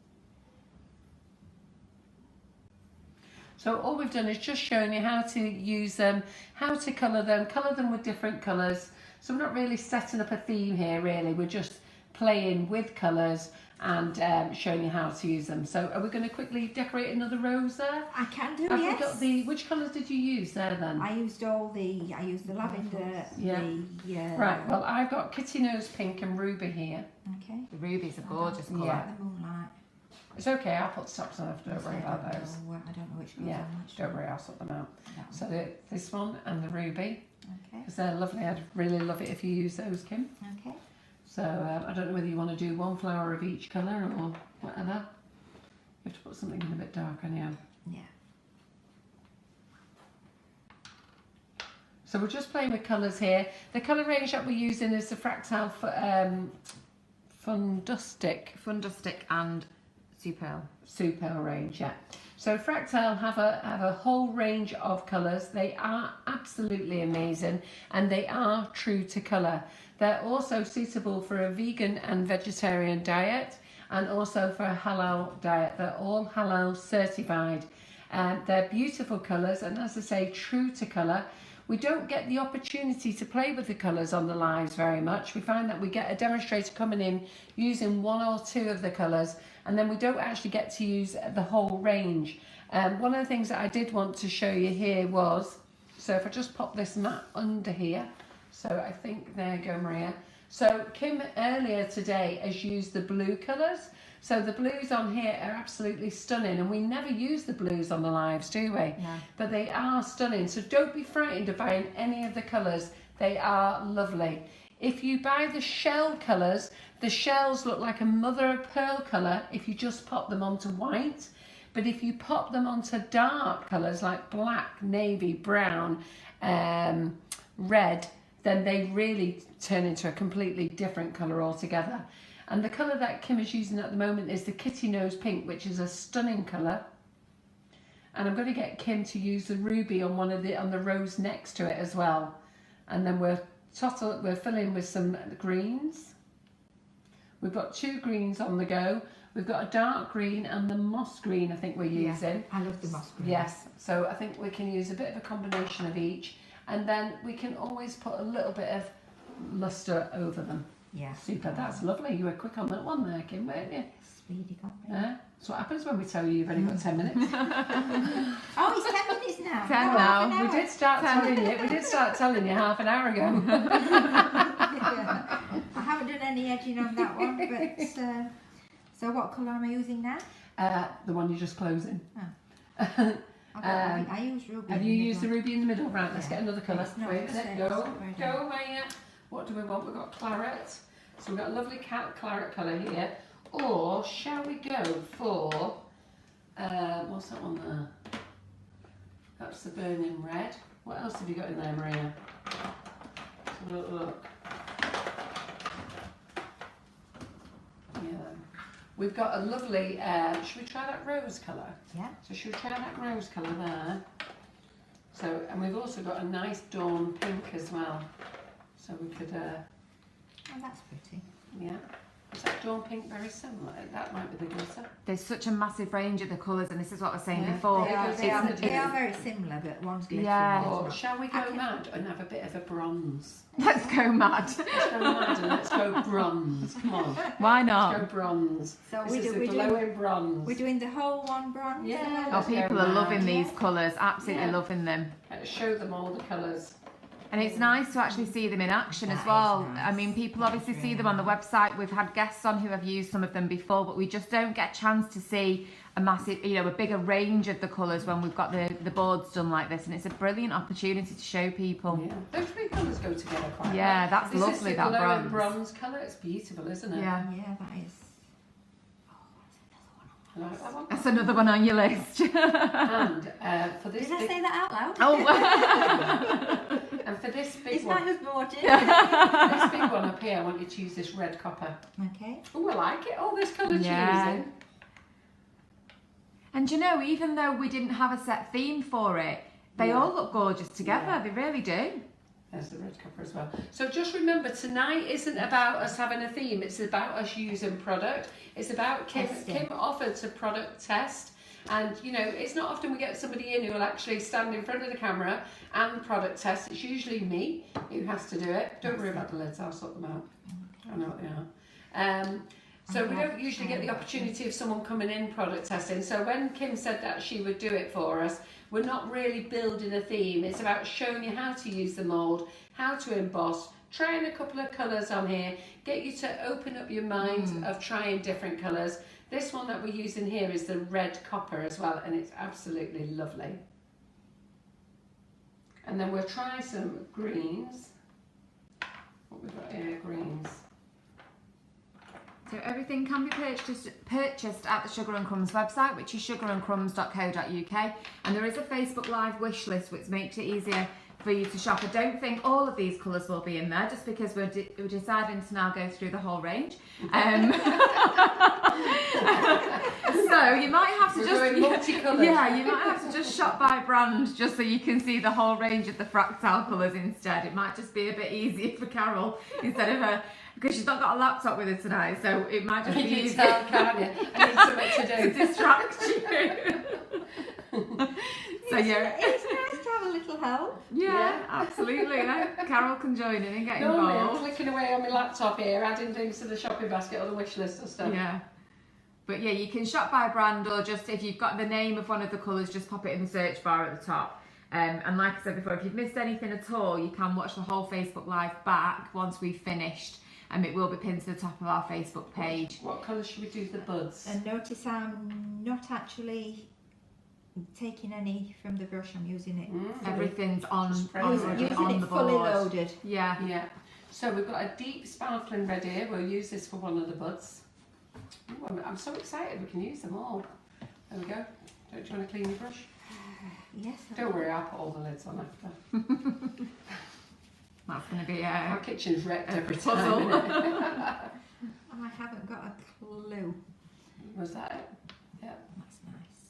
So all we've done is just shown you how to use them, how to colour them with different colours. So we're not really setting up a theme here really, we're just playing with colours and showing you how to use them. So are we going to quickly decorate another rose there? I can do, Have yes. we got which colours did you use there then? I used the lavender, Yeah. Right, well I've got Kitty Nose Pink and Ruby here. Okay. The ruby's a gorgeous Yeah. colour. The moonlight. It's okay, I'll put stops on after, don't worry about those. I don't know which goes Yeah, on which. don't worry, I'll sort them out. That So this one and the Ruby, one. Okay. because they're lovely. I'd really love it if you use those, Kim. Okay. So I don't know whether you want to do one flower of each colour or whatever. You have to put something in a bit darker now. Yeah. So we're just playing with colours here. The colour range that we're using is the Fractal Fundustic and Super range, yeah. So Fractal have a whole range of colours. They are absolutely amazing and they are true to colour. They're also suitable for a vegan and vegetarian diet and also for a halal diet. They're all halal certified. They're beautiful colours and, as I say, true to colour. We don't get the opportunity to play with the colours on the lives very much. We find that we get a demonstrator coming in using one or two of the colours and then we don't actually get to use the whole range. One of the things that I did want to show you here was, so if I just pop this mat under here, so I think there you go, Maria. So Kim earlier today has used the blue colours. So the blues on here are absolutely stunning and we never use the blues on the lives, do we? No. But they are stunning. So don't be frightened of buying any of the colours. They are lovely. If you buy the shell colours, the shells look like a mother of pearl colour if you just pop them onto white. But if you pop them onto dark colours like black, navy, brown, red, then they really turn into a completely different colour altogether. And the colour that Kim is using at the moment is the Kitty Nose Pink, which is a stunning colour. And I'm going to get Kim to use the ruby on on the rose next to it as well. And then we're filling with some greens. We've got 2 greens on the go. We've got a dark green and the moss green I think we're using. I love the moss green. Yes, so I think we can use a bit of a combination of each. And then we can always put a little bit of lustre over them. Yeah. Super, that's lovely. You were quick on that one there, Kim, weren't you? Speedy company. That's what happens when we tell you you've only got 10 minutes. Oh, it's 10 minutes now. 10 Oh, now. half an We hour. did start telling you half an hour ago. Yeah. I haven't done any edging on that one, but so what colour am I using now? The one you're just closing. I use ruby. Have you used the ruby in the middle? Right, let's Yeah. get another colour. It's not Wait a the minute, same, go, it's not very go, Maya. What do we want? We've got claret. So we've got a lovely claret colour here. Or shall we go for, what's that one there? That's the burning red. What else have you got in there, Maria? Let's have a little look. Yeah. We've got a lovely, should we try that rose colour? Yeah. So should we try that rose colour there? So, and we've also got a nice dawn pink as well. So we could, Oh, that's pretty. yeah. Is that dawn pink very similar? That might be the glitter. There's such a massive range of the colours, and this is what I was saying Yeah, before. They are, It's- they, are, it's- they are very similar, but one's glittering. Yeah. one's Or not. shall we go mad and have a bit of a bronze? Let's go mad. Let's go mad and let's go bronze. Come on. Why Let's go not? bronze. So This we is do, a we do, glowing bronze. we're doing the whole one bronze. Yeah. Oh, Let's go people are mad. loving these Yeah. colours, absolutely Yeah. loving them. Show them all the colours. And it's nice to actually see them in action That as is well. nice. I mean, people obviously That's see really them on the nice. website. We've had guests on who have used some of them before, but we just don't get a chance to see a massive, a bigger range of the colours when we've got the boards done like this. And it's a brilliant opportunity to show people. Yeah. Those 3 colours go together quite Yeah, well. that's This lovely, is the that glowing bronze. bronze colour. It's beautiful, isn't it? Yeah. Yeah, that is. I like that one. That's another one on your list. And for this Did I big, say that out loud? Oh, and for this big Is my one, husband watching? this big one up here, I want you to use this red copper. Okay. Oh, I like it. Oh, this colour Yeah. choosing. and even though we didn't have a set theme for it, they Yeah. all look gorgeous together. Yeah. They really do. There's the red copper as well. So just remember, tonight isn't about us having a theme. It's about us using product. It's about Kim offered to product test. And, it's not often we get somebody in who will actually stand in front of the camera and product test. It's usually me who has to do it. Don't worry about the lids. I'll sort them out. I know what they are. So we don't usually get the opportunity of someone coming in product testing. So when Kim said that she would do it for us, we're not really building a theme. It's about showing you how to use the mould, how to emboss, trying a couple of colours on here, get you to open up your mind of trying different colours. This one that we're using here is the red copper as well, and it's absolutely lovely. And then we'll try some greens. What we've got here, greens. So everything can be purchased at the Sugar and Crumbs website, which is sugarandcrumbs.co.uk, and there is a Facebook Live wish list, which makes it easier for you to shop. I don't think all of these colours will be in there, just because we're deciding to now go through the whole range. So you might have to you might have to just shop by brand, just so you can see the whole range of the Fractal colours instead. It might just be a bit easier for Carol instead of her, because she's not got a laptop with her tonight, so it might just be easier. Can't you? I need something to do. To distract you. So yeah. It's nice to have a little help. Yeah, absolutely. Carol can join in and get Normally I'm involved. clicking away on my laptop here, adding things to the shopping basket or the wish list and stuff. Yeah. But yeah, you can shop by brand, or just if you've got the name of one of the colours, just pop it in the search bar at the top. And like I said before, if you've missed anything at all, you can watch the whole Facebook Live back once we've finished, and it will be pinned to the top of our Facebook page. What colour should we do the buds? And notice I'm not actually taking any from the brush, I'm using it. Everything's on Just already Using on it the fully board. loaded. Yeah. Yeah. So we've got a deep sparkling red here. We'll use this for one of the buds. Ooh, I'm so excited we can use them all. There we go. Don't you want to clean your brush? Yes. Don't worry, I'll put all the lids on after. That's going to be Our kitchen's wrecked every puzzle. time. Isn't it? I haven't got a clue. Was that it? Yeah. That's nice.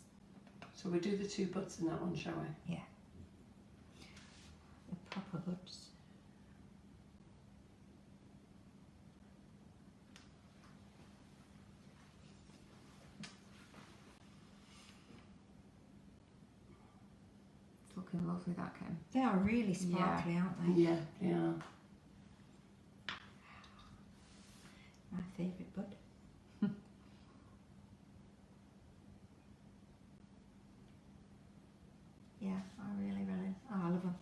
So we do the two buds in that one, shall we? Yeah. The proper buds. It's looking lovely, that Kim. They are really sparkly, aren't they? Yeah, yeah. My favourite bud. Yeah, I really, oh, I love them.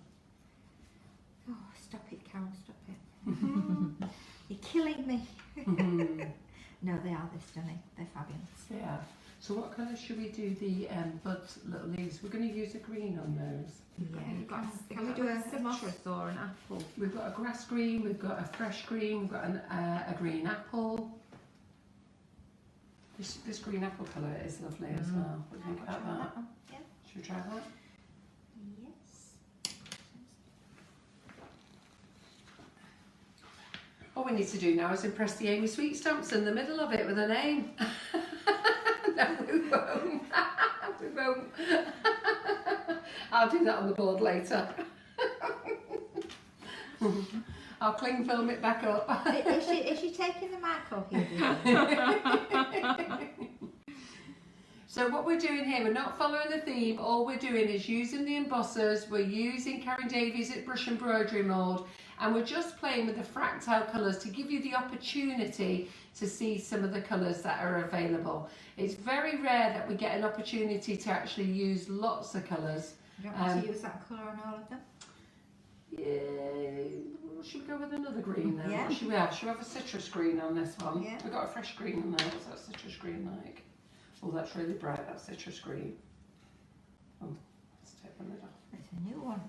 Oh, stop it, Carol, stop it. You're killing me. No, they are, they're stunning. They're fabulous. Yeah. So what colour should we do the buds, little leaves? We're going to use a green on those. Yeah, You've got, can we do a moss? citrus or an apple? We've got a grass green, we've got a fresh green, we've got a green apple. This green apple colour is lovely as well. What do you think about that? one. Yeah. Should we try that? Yes. All we need to do now is impress the Amy Sweet stamps in the middle of it with a name. No, we won't. We won't. I'll do that on the board later. I'll cling film it back up. Is she taking the mic off you? So what we're doing here, we're not following the theme. All we're doing is using the embossers. We're using Karen Davies at Brush Embroidery Mould, and we're just playing with the Fractal Colors to give you the opportunity to see some of the colours that are available. It's very rare that we get an opportunity to actually use lots of colours. You don't want to use that colour on all of them? Yeah, should we go with another green then? Yeah. What should we have? Should we have a citrus green on this one? Yeah. We've got a fresh green on there. What's that citrus green like? Oh, that's really bright, that citrus green. Oh, let's take the lid off. It's a new one.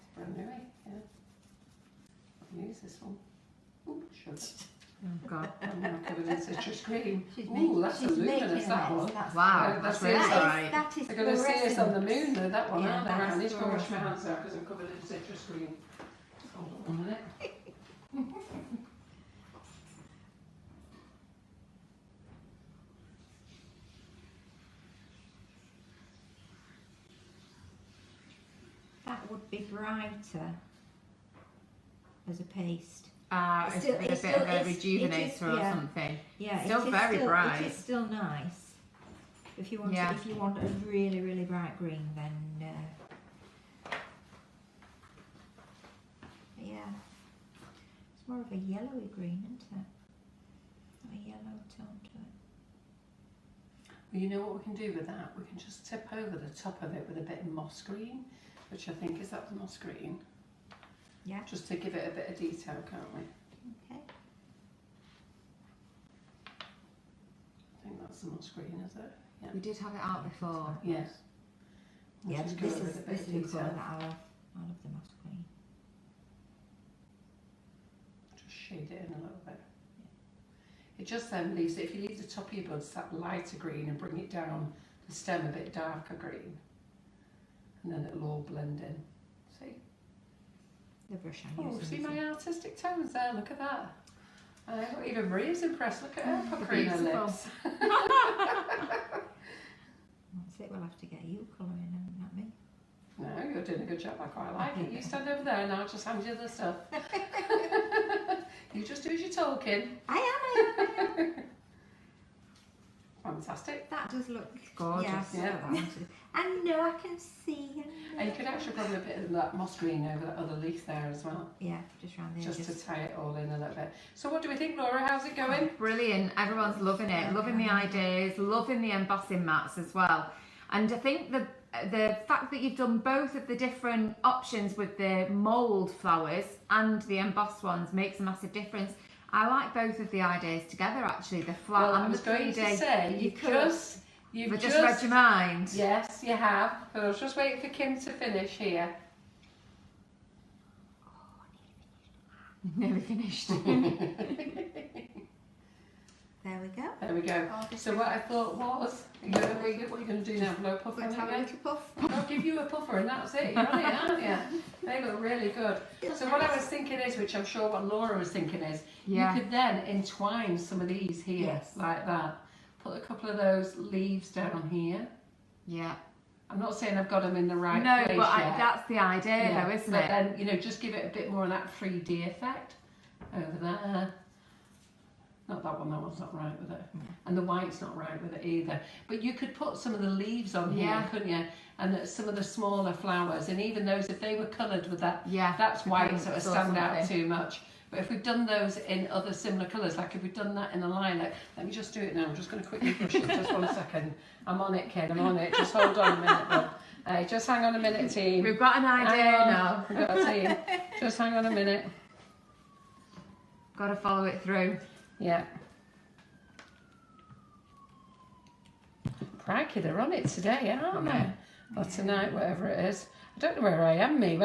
It's brand new, yeah. I can use this one. Ooh, sugar. Oh God. I'm now covered in citrus green. She's Ooh, that's she's luminous, making that a mess. one. That's Wow, that's that's really it. bright. That is They're going to see us on the fluorescent. moon, though, that one, Yeah, aren't they? that Right, I is need to go wash my fluorescent. hands out because I'm covered in citrus green. Hold on 1 minute. That would be brighter as a paste. It's Still- a bit it's of still- a it is- rejuvenator or yeah. something. Yeah, Still it is very bright. It is still nice. If you want, Yeah. if you want a really, really bright green, then yeah, it's more of a yellowy green, isn't it? Not a yellow tone to it. Well, you know what we can do with that? We can just tip over the top of it with a bit of moss green, which I think is that the moss green. Yeah. Just to give it a bit of detail, can't we? Okay. I think that's the moss green, is it? Yeah. We did have it out before. Yes. We'll Yeah, just go this over is with a bit this of is the colour detail. that I love. I love the moss green. Just shade it in a little bit. it just then leaves it, if you leave the top of your buds that lighter green and bring it down the stem a bit darker green, and then it'll all blend in. See? The brush I'm Oh, using. see my artistic tones there, look at that. Even Maria's impressed, look at her puckering her Beautiful. lips. That's it, we'll have to get you colouring, not me. No, you're doing a good job, I quite like it. You stand over there and I'll just hand you the stuff. You just do as you're talking. I am. Fantastic. That does look Gorgeous. Yeah, Yeah. I know, I can see. And you could actually put a bit of that moss green over that other leaf there as well. Yeah, just round the Just edges. to tie it all in a little bit. So what do we think, Laura? How's it going? Brilliant. Everyone's loving it. Loving the ideas. Loving the embossing mats as well. And I think the fact that you've done both of the different options with the mould flowers and the embossed ones makes a massive difference. I like both of the ideas together actually, the flat Well, I and was the going 3D. to say, you've just read your mind. Yes, you have. But I was just waiting for Kim to finish here. Nearly finished. There we go. There we go. So what I thought was, what are you going to do now? Blow a puff on Let's it have a again? little puff. I'll give you a puffer and that's it. You're on it, aren't you? They look really good. So what I was thinking is, which I'm sure what Laura was thinking is, Yeah. you could then entwine some of these here, Yes. like that. Put a couple of those leaves down here. Yeah. I'm not saying I've got them in the right No, place but yet. that's the idea Yeah, though, isn't but it? then, just give it a bit more of that 3D effect over there. Not that one's not right with it. And the white's not right with it either. But you could put some of the leaves on here, Yeah. couldn't you? And some of the smaller flowers, and even those, if they were coloured with that, Yeah. that's white, so it Or stand out something. too much. But if we've done those in other similar colours, like if we've done that in a lilac, let me just do it now. I'm just going to quickly brush it, just 1 second. I'm on it, kid, I'm on it. Just hold on a minute, love. Just hang on a minute, team. We've got an idea Hang on. now. We've got a team. Just hang on a minute. Got to follow it through. Yeah. Crikey, they're on it today, aren't they? Or tonight, whatever it is. I don't know where I am, me.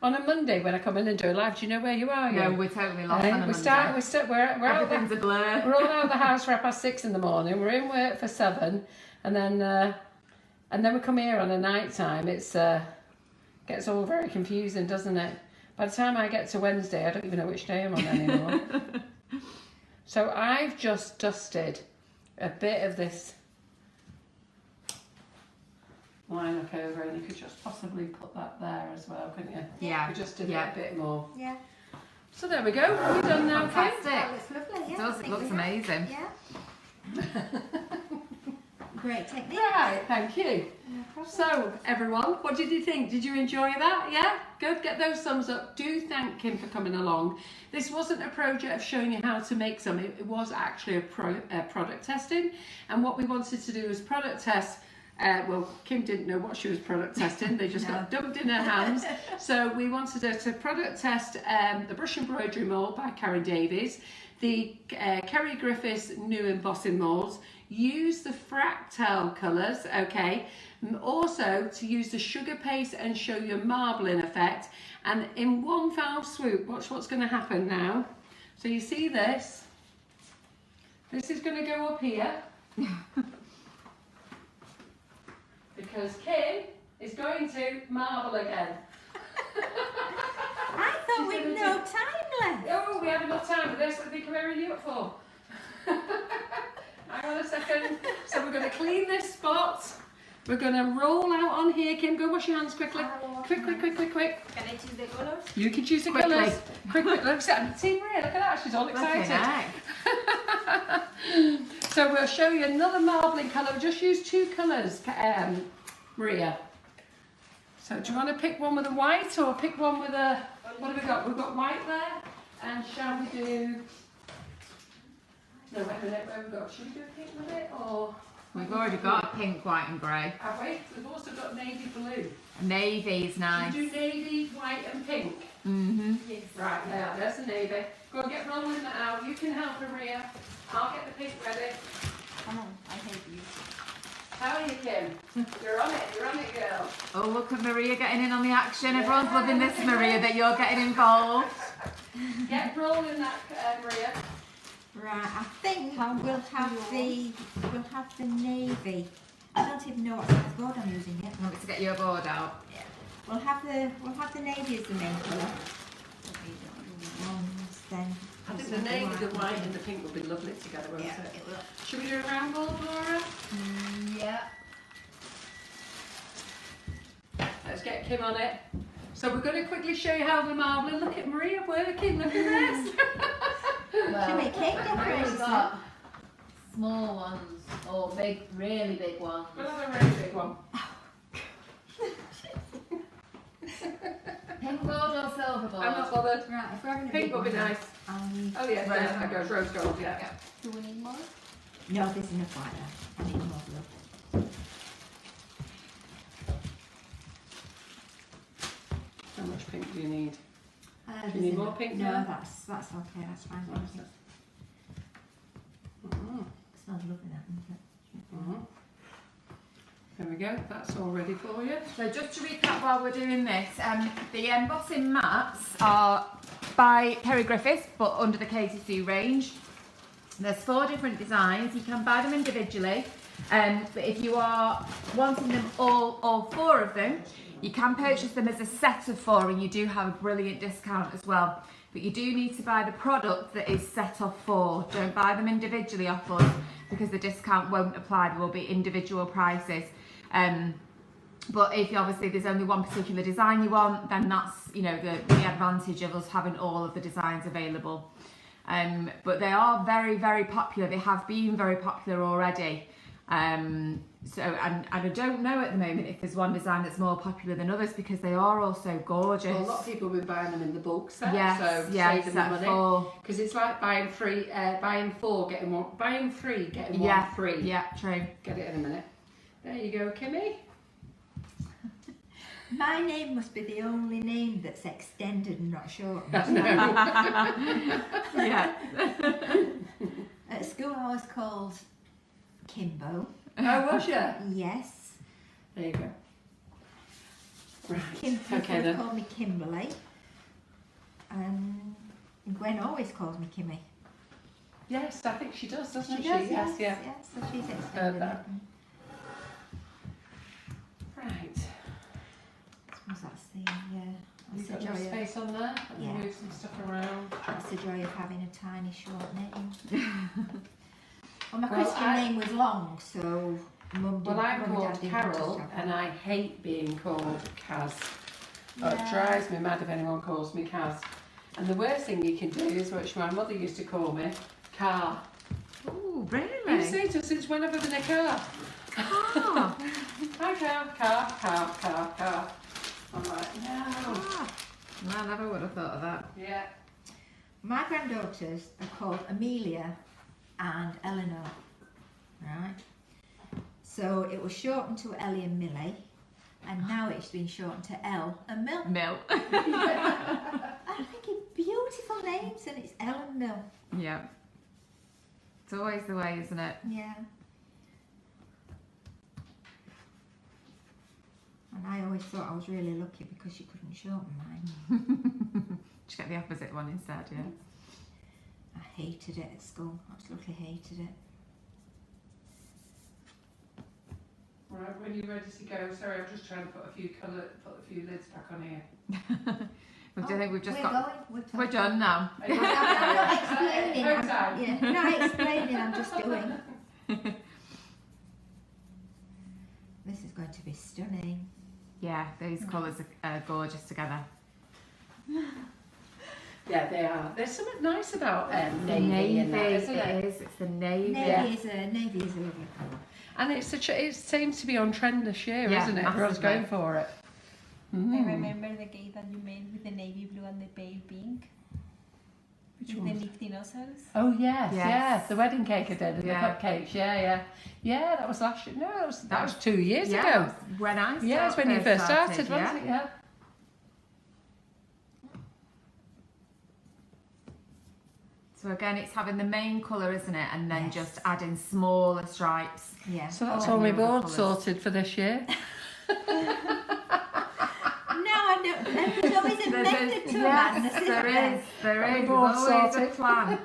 On a Monday when I come in and do a live, do you know where you are? No, you? we're totally lost on a Monday. We're out Everything's a blur. we're all out of the house for 6:30 in the morning. We're in work for 7, and then we come here on a night time. It's gets all very confusing, doesn't it? By the time I get to Wednesday, I don't even know which day I'm on anymore. So I've just dusted a bit of this lilac over, and you could just possibly put that there as well, couldn't you? Yeah. We just did Yeah. it a bit more. Yeah. So there we go. We're done now, Kim. That Fantastic. looks lovely. Yeah, It I does, it think looks we have. amazing. Yeah. Great technique. Right, thank you. No problem. So, everyone, what did you think? Did you enjoy that? Yeah? Good, get those thumbs up. Do thank Kim for coming along. This wasn't a project of showing you how to make some. It was actually a product testing. And what we wanted to do was product test. Well, Kim didn't know what she was product testing. They just got dumped in her hands. So we wanted her to product test the Brush Embroidery Mould by Karen Davies, the Kerry Griffiths new embossing moulds, use the Fractal Colors, okay, also to use the sugar paste and show your marbling effect. And in one foul swoop, watch what's going to happen now. So you see this. This is going to go up here. Because Kim is going to marble again. I thought we'd no time left. Oh, we have enough time for this. What do you think we're ready up for? Hang on a second. So we're going to clean this spot. We're going to roll out on here. Kim, go wash your hands quickly. Quick. Can I choose the colours? You can choose the Quickly. colours. Quick. Look at Team Maria, look at that. She's all excited. So we'll show you another marbling colour. Just use 2 colours, Maria. So do you want to pick one with a white or pick one with a... What have we got? We've got white there. And shall we do... No, wait a minute. Where have we got? Should we do a pink with it or... We've already got a pink, white and grey. Have we? We've also got navy blue. Navy's nice. Should we do navy, white and pink? Mm-hmm. Yes. Right, there's the navy. Go and get rolling that out. You can help Maria. I'll get the pink ready. Come on, I hate you. How are you, Kim? You're on it, girl. Oh, look at Maria getting in on the action. Everyone's loving this, Maria, that you're getting involved. Get rolling that, Maria. Right, I think How we'll much have do you the navy. I don't even know what size board I'm using yet. Want me to get your board out? We'll have the navy as the main colour. And then I think the navy, the white and the pink will be lovely together, won't yeah, it? it will. Should we do a round ball, Laura? Yeah. Let's get Kim on it. So we're going to quickly show you how we're marbling. Look at Maria working, look at this. Should we cake decorations? got small ones or big, really big ones. We'll have a really big one. Pink gold or silver gold? I'm not bothered. Right, if we're having a Pink big will be one, nice. I'll need... Oh yeah, there that goes, rose gold, yeah. Do we need more? No, there's enough like that. I need more blue. How much pink do you need? Do you There's need more enough. pink No, there? that's okay, that's fine. Mhm. Smells lovely, that, doesn't it? Mhm. There we go, that's all ready for you. So just to recap while we're doing this, the embossing mats are by Perry Griffiths, but under the Katy Sue range. There's 4 different designs. You can buy them individually, but if you are wanting them all 4 of them, you can purchase them as a set of 4, and you do have a brilliant discount as well. But you do need to buy the product that is set of 4. Don't buy them individually off us, because the discount won't apply. There will be individual prices. But if obviously there's only one particular design you want, then that's, you know, the advantage of us having all of the designs available. But they are very, very popular. They have been very popular already. So and I don't know at the moment if there's one design that's more popular than others, because they are all so gorgeous. Well, a lot of people have been buying them in the bulk set, Yes, so yeah, save them set money. 4. Because it's like buying 4, getting 1, buying 3, getting 1 Yeah, free. yeah, true. Get it in a minute. There you go, Kimmy. My name must be the only name that's extended and not shortened. Yeah. At school I was called Kimbo. Oh, was you? Yes. There you go. Right. People Okay then. called me Kimberly. And Gwen always calls me Kimmy. Yes, I think she does, doesn't she? does, Yes, yeah. Yes, so she's extended that. it. Right. What's that scene? Yeah. You've That's got the enough joy of, space on there? Let me Yeah. move some stuff around. that's the joy of having a tiny short name. Well, my Well, Christian name was long, so Mum Well, I'm Mum and Dad called didn't want us Carol, to have and that. I hate being called Kaz. Oh, it Yeah. drives me mad if anyone calls me Kaz. And the worst thing you can do is, which my mother used to call me, Car. Oh, You really? say to her, since when have I been a car? Ah, Hi, car. I'm like, no. ah. Well, I never would have thought of that. Yeah. My granddaughters are called Amelia and Eleanor, right? So it was shortened to Ellie and Millie, and now it's been shortened to Elle and Mill. Mill. I think it's beautiful names, and it's Elle and Mill. Yeah. It's always the way, isn't it? Yeah. And I always thought I was really lucky because you couldn't shorten mine. Just get the opposite one instead, yeah. I hated it at school, absolutely hated it. Right, when you're ready to go, sorry, I'm just trying to put a few lids back on here. I think we've just we're got. going, We're done now. I'm not explaining. Home time. Yeah, not explaining, I'm just doing. This is going to be stunning. Yeah, these colours are gorgeous together. Yeah, they are. There's something nice about navy in that, isn't it? It is. It's the navy. Navy is a lovely colour. And it seems to be on trend this year, Yeah, isn't it? Everyone's massively. going for it. I Mm. remember the cake that you made with the navy blue and the pale pink. Which with one? the dinosaurs. Oh yes, Yes. yes, the wedding cake I did, and Yeah. the cupcakes. Yeah. That was last year. No, that was 2 years Yeah, ago. that was when I Yeah, it's when you first started, yeah. wasn't it? Yeah. So again, it's having the main colour, isn't it? And then Yes. just adding smaller stripes. Yeah. So that's Oh, all my yeah, the board colours. sorted for this year. No, I don't. There's always a method to madness, isn't there is. There Got is. the board Always a sorted. plan.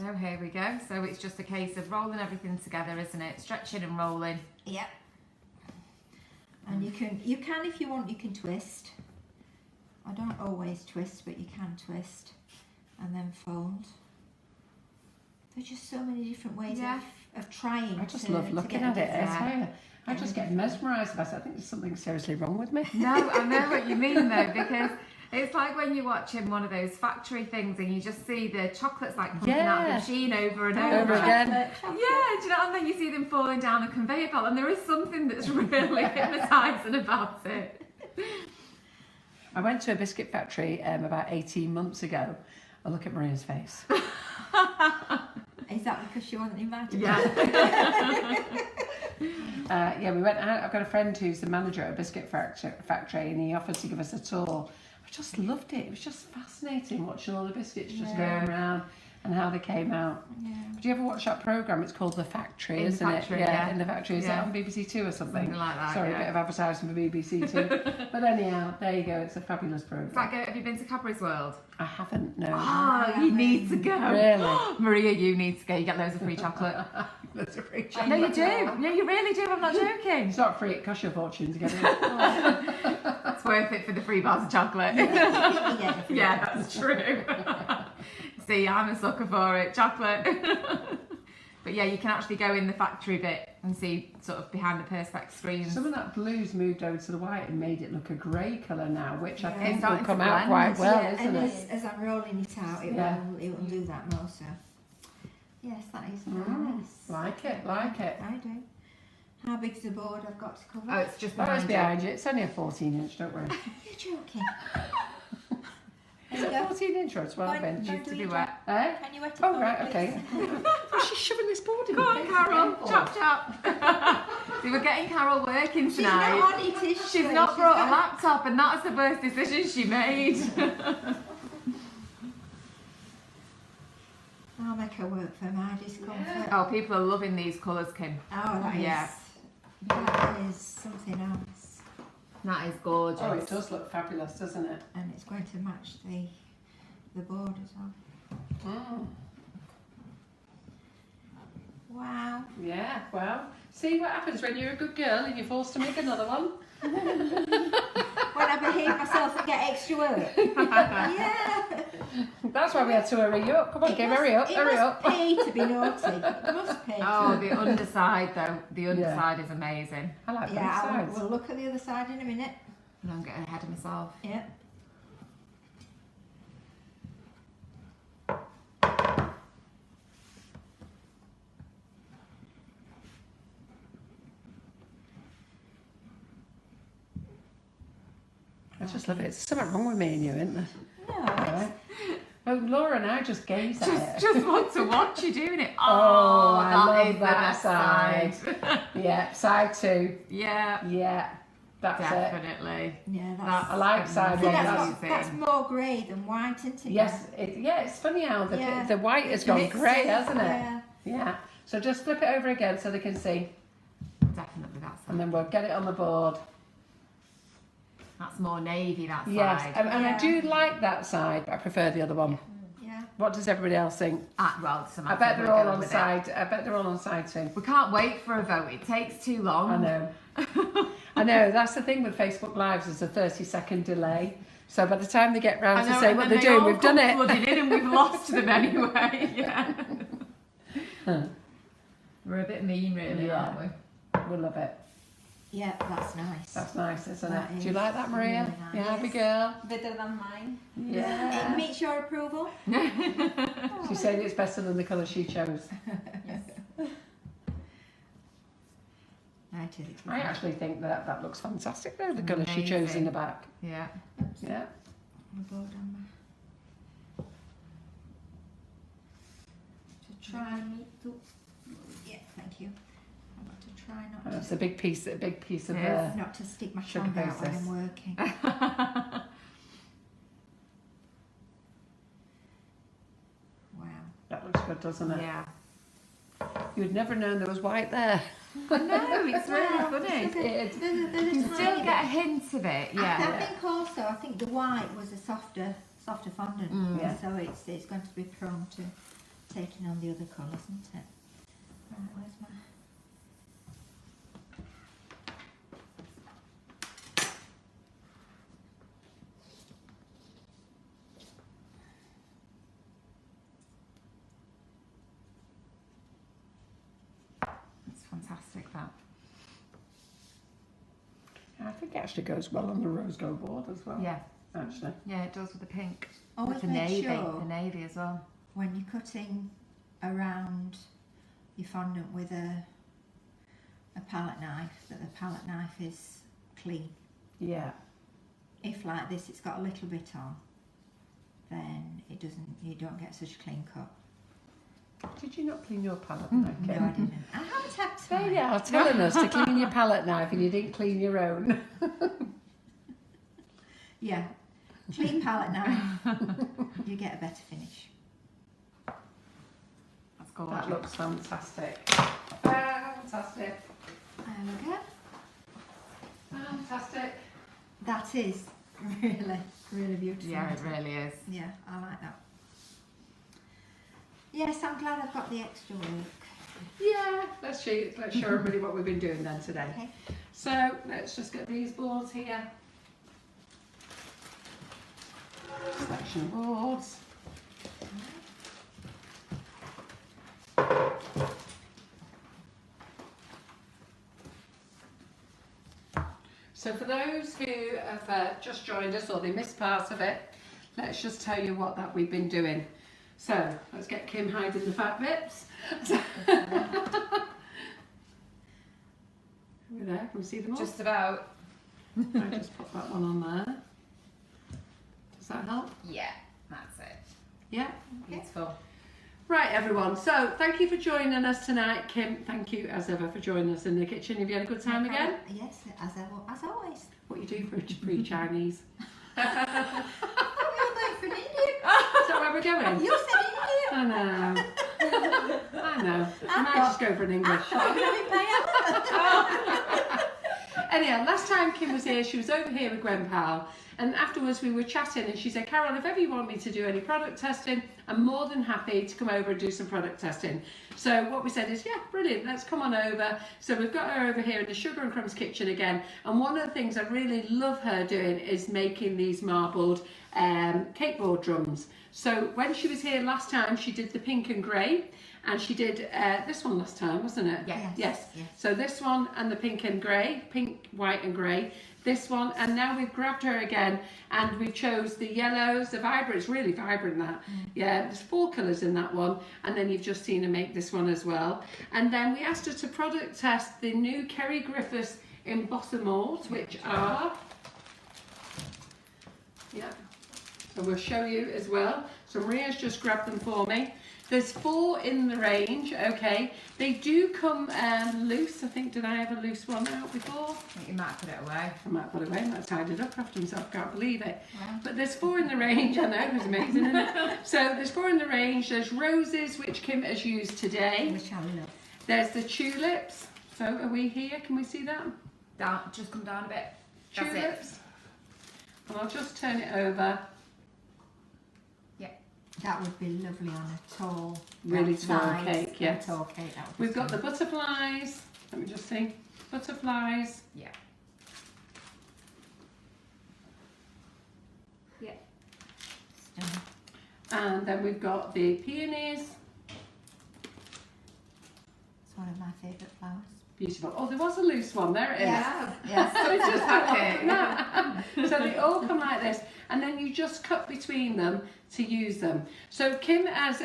So here we go. So it's just a case of rolling everything together, isn't it? Stretching and rolling. Yep. And you can if you want, you can twist. I don't always twist, but you can twist and then fold. There's just so many different ways of trying. I just to, love to looking get at it. different- I tell you, I just get mesmerised about it. I think there's something seriously wrong with me. No, I know what you mean though, because it's like when you're watching one of those factory things and you just see the chocolates like pumping out of the machine over and over. Over again. Yeah, do you know, and then you see them falling down a conveyor belt, and there is something that's really hypnotising about it. I went to a biscuit factory about 18 months ago. I look at Maria's face. Is that because she wasn't invited? Yeah. Yeah, we went out. I've got a friend who's the manager at a biscuit factory, and he offered to give us a tour. I just loved it. It was just fascinating watching all the biscuits just going around and how they came out. Yeah. Did you ever watch that programme? It's called The Factory, In the isn't Factory, it? yeah. In the Factory. Is Yeah. that on BBC Two or something? Something like that, Sorry, yeah. a bit of advertising for BBC Two. But anyhow, there you go. It's a fabulous Does programme. that go, have you been to Cadbury's World? I haven't, no. Oh, you need to go. Really? Maria, you need to go. You get loads of free chocolate. That's a free No, you do. No, you really do. I'm not joking. It's not free. It costs you a fortune to get it. It's worth it for the free bars of chocolate. Yeah. Yeah, that's true. See, I'm a sucker for it. Chocolate. But yeah, you can actually go in the factory bit and see sort of behind the perspex screens. Some of that blue's moved over to the white and made it look a grey colour now, which I Yeah. think It's will starting come to out blend. quite well, Yeah, isn't and it? as I'm rolling it out, it will do that more. So yes, that is nice. Like it, like it. I do. How big's the board I've got to cover? Oh, it's just Oh, it's behind you. behind you. It's only a 14-inch, don't worry. You're joking. Is There it you a go. 12-inch or a 12-inch? Go Used to do be your wet. job. Eh? Can you wet it Oh, for right, me, okay. please? Oh, she's shoving this board in Come my on, face. Carol. Careful. Chop, chop. See, we're getting Carol working She's tonight. not on it, is she? She's not She's brought a got- laptop, and that's the worst decision she made. I'll make her work for my discomfort. Oh, people are loving these colours, Kim. Oh, that is. Yeah. That is something else, That is gorgeous. Oh, it does look fabulous, doesn't it? and it's going to match the board as well. Mm. Wow. Yeah, well, see what happens when you're a good girl and you're forced to make another one. When I behave myself and get extra work. Yeah. That's why we had to hurry you up. Come on, Kim, hurry up, It hurry must up. pay to be naughty. It must pay. Oh, the underside though. The underside is amazing. I like Yeah, both sides. we'll look at the other side in a minute. I don't get ahead of myself. Yeah. I just love it. There's something wrong with me and you, isn't there? No, Right. Well, Laura and I just gaze at it. Just want to watch you doing it. Oh, I that love is the that best side. side. Yeah, side two. Yeah, Yeah, that's it. definitely. yeah, That's that's. I like side See, one. amazing. that's more grey than white, isn't it? Yes, it's funny how the Yeah. the white has gone Mixed grey, in, hasn't it? Yeah. Yeah. So just flip it over again so they can see, Definitely that and side. then we'll get it on the board. That's more navy, that Yes, side. and I Yeah. do like that side, but I prefer the other one. Yeah. What does everybody else think? Well, some I bet people they're are all going on with it. side. I bet they're all on side two. We can't wait for a vote. It takes too long. I know. I know. That's the thing with Facebook Lives. There's a 30-second delay. So by the time they get round I to know, say and what then they're they doing, all we've done come it. flooding in and we've lost them anyway. Yeah. We're a bit mean, really, Yeah. aren't we? We love it. Yeah, that's nice. That's nice, isn't That it? Do you is like that, Maria? really nice. You happy girl? Better than mine. Yeah. It meets your approval? She's saying it's better than the colour she chose. Yes. I do. I actually think that looks fantastic though, the colour she chose in the back. Yeah. Yeah. I'll go down to try. Yeah, thank you. I've got to try not That's to, a big piece of Yes. not to stick my sugar tongue out when basis. I'm working. Wow. that looks good, doesn't it? Yeah. You'd never known there was white there. I know, it's really Wow, funny. It- You can still get a hint of it, yeah. I think also, I think the white was a softer fondant, Mm. Yeah. so it's going to be prone to taking on the other colours, isn't it? Right, where's my... It's fantastic, that. I think it actually goes well on the rose gold board as well. Yeah, Actually. yeah, it does with the pink. Always With the make navy, sure the navy as well. when you're cutting around your fondant with a palette knife, that the palette knife is clean. Yeah. If like this it's got a little bit on, then it doesn't, you don't get such a clean cut. Did you not clean your palette No, knife? I Kim? didn't. I haven't had There time. you are, telling us to clean your palette knife and you didn't clean your own. Yeah, clean palette knife, you get a better finish. That's gorgeous. That looks fantastic. Fantastic. There we go. Fantastic. That is really, really beautiful. Yeah, it isn't really is. Yeah, I like that. Yes, I'm glad I've got the extra work. Yeah, let's show everybody what we've been doing then today. Okay. So let's just get these boards here. Selection of boards. So for those who have just joined us or they missed part of it, let's just tell you what that we've been doing. So let's get Kim hiding the fat bits. We're there, can we see them all? Just about. I just put that one on there. Does that help? Yeah, that's it. Yeah. Beautiful. Right, everyone. So thank you for joining us tonight. Kim, thank you as ever for joining us in the kitchen. Have you had a good time No again? problem. Yes, as always. What you do for pre-Chinese? Oh, you're going for an Indian. Is that where we're going? You said Indian. I know. I know. I might just go for an English. I'm having paella. Anyhow, last time Kim was here, she was over here with Gwen Powell, and afterwards we were chatting and she said, Carol, if ever you want me to do any product testing, I'm more than happy to come over and do some product testing. So what we said is, yeah, brilliant, let's come on over. So we've got her over here in the Sugar and Crumbs kitchen again, and one of the things I really love her doing is making these marbled cake board drums. So when she was here last time, she did the pink and grey, and she did this one last time, wasn't it? Yeah. Yes. Yes. So this one and the pink and grey, pink, white and grey. This one, and now we've grabbed her again and we chose the yellows, the vibrant, it's really vibrant that. Yeah, there's 4 colours in that one, and then you've just seen her make this one as well. And then we asked her to product test the new Kerry Griffiths embosser molds, which are, yeah, so we'll show you as well. So Maria's just grabbed them for me. There's 4 in the range, okay. They do come loose. I think, did I have a loose one out before? I think you might put it away. I might put it away, I might tied it up after himself, can't believe it. Wow. But there's 4 in the range, I know, it was amazing, isn't it? So there's 4 in the range. There's roses, which Kim has used today. Which I love. There's the tulips. So are we here? Can we see that? Down, just come down a bit. That's it. Tulips. And I'll just turn it over. That would be lovely on a tall, Really tall nice, cake, yes. Tall cake. That would be We've got the stunning. butterflies. Let me just see. Butterflies. Yeah. Stunning. And then we've got the peonies. It's one of my favourite flowers. Beautiful. Oh, there was a loose one. There it is. Yes. So it's just Packet. come out. So they all come like this, and then you just cut between them to use them. So Kim has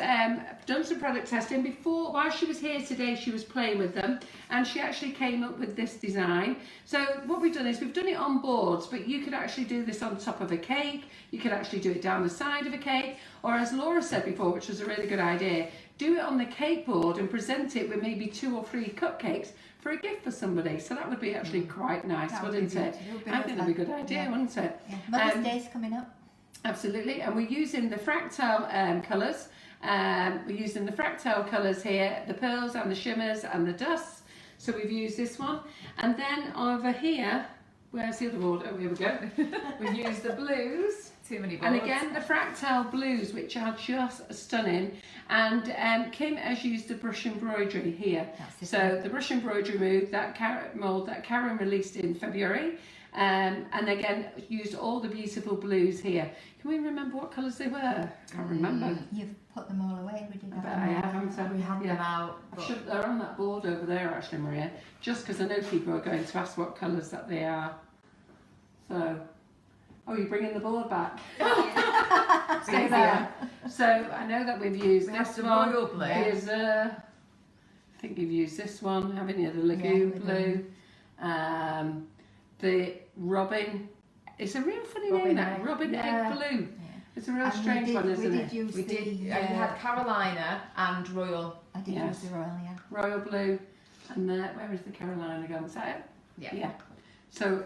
done some product testing before. While she was here today, she was playing with them, and she actually came up with this design. So what we've done is we've done it on boards, but you could actually do this on top of a cake. You could actually do it down the side of a cake, or as Laura said before, which was a really good idea, do it on the cake board and present it with maybe 2 or 3 cupcakes for a gift for somebody. So that would be actually quite nice, That would wouldn't be it? beautiful. It would be I think that'd be a good lovely. idea, Yeah. wouldn't it? Yeah. Mother's Um, Day's coming up. Absolutely, and we're using the Fractal Colors. We're using the Fractal Colors here, the pearls and the shimmers and the dusts. So we've used this one. And then over here, where's the other board? Oh, here we go. We've used the blues. Too many boards. And again, the Fractal blues, which are just stunning. And Kim has used the brush embroidery here. That's it. So the brush embroidery mould that Karen released in February. And again, used all the beautiful blues here. Can we remember what colours they were? I can't remember. You've put them all away, we did I bet I haven't. We have them out. They're on that board over there, actually, Maria. Just because I know people are going to ask what colours that they are. So, oh, you're bringing the board back. Stay there. So I know that we've used We have this some one. royal blue. Here's I think you've used this one, haven't you? The lagoon blue. The robin. It's a real funny Robin name, that egg. Robin Yeah. egg blue. It's a real And strange one, isn't we it? did use We did. the, You had Carolina and Royal. I did Yes. use the royal, yeah. Royal blue. And where is the Carolina gone? Is that it? Yeah. Yeah. So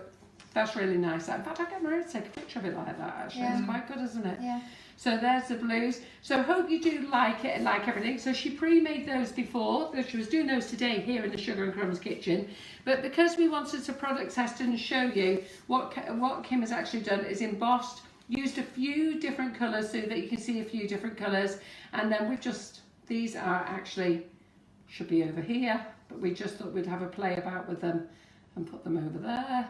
that's really nice. In fact, I get Maria to take a picture of it like that, actually. Yeah. It's quite good, isn't it? Yeah. So there's the blues. So hope you do like it and like everything. So she pre-made those before. She was doing those today here in the Sugar and Crumbs kitchen. But because we wanted to product test and show you what Kim has actually done is embossed, used a few different colours so that you can see a few different colours. And then we've just, these are actually, should be over here. But we just thought we'd have a play about with them and put them over there.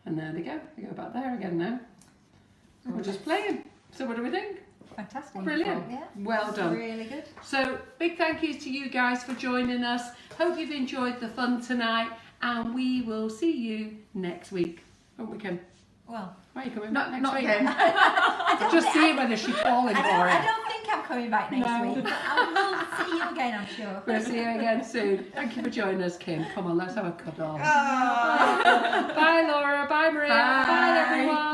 And there they go. They go back there again now. So we're just playing. So what do we think? Fantastic. Brilliant. Yeah. Well done. Really good. So big thank you to you guys for joining us. Hope you've enjoyed the fun tonight, and we will see you next week. Won't we, Kim? Well, Why are you coming back next Not week? Kim. Just see whether she's falling for I it. don't think I'm coming back next No. week, but I will see you again, I'm sure. We'll see you again soon. Thank you for joining us, Kim. Come on, let's have a cuddle. Oh. Bye, Laura. Bye, Maria. Bye. Bye everyone.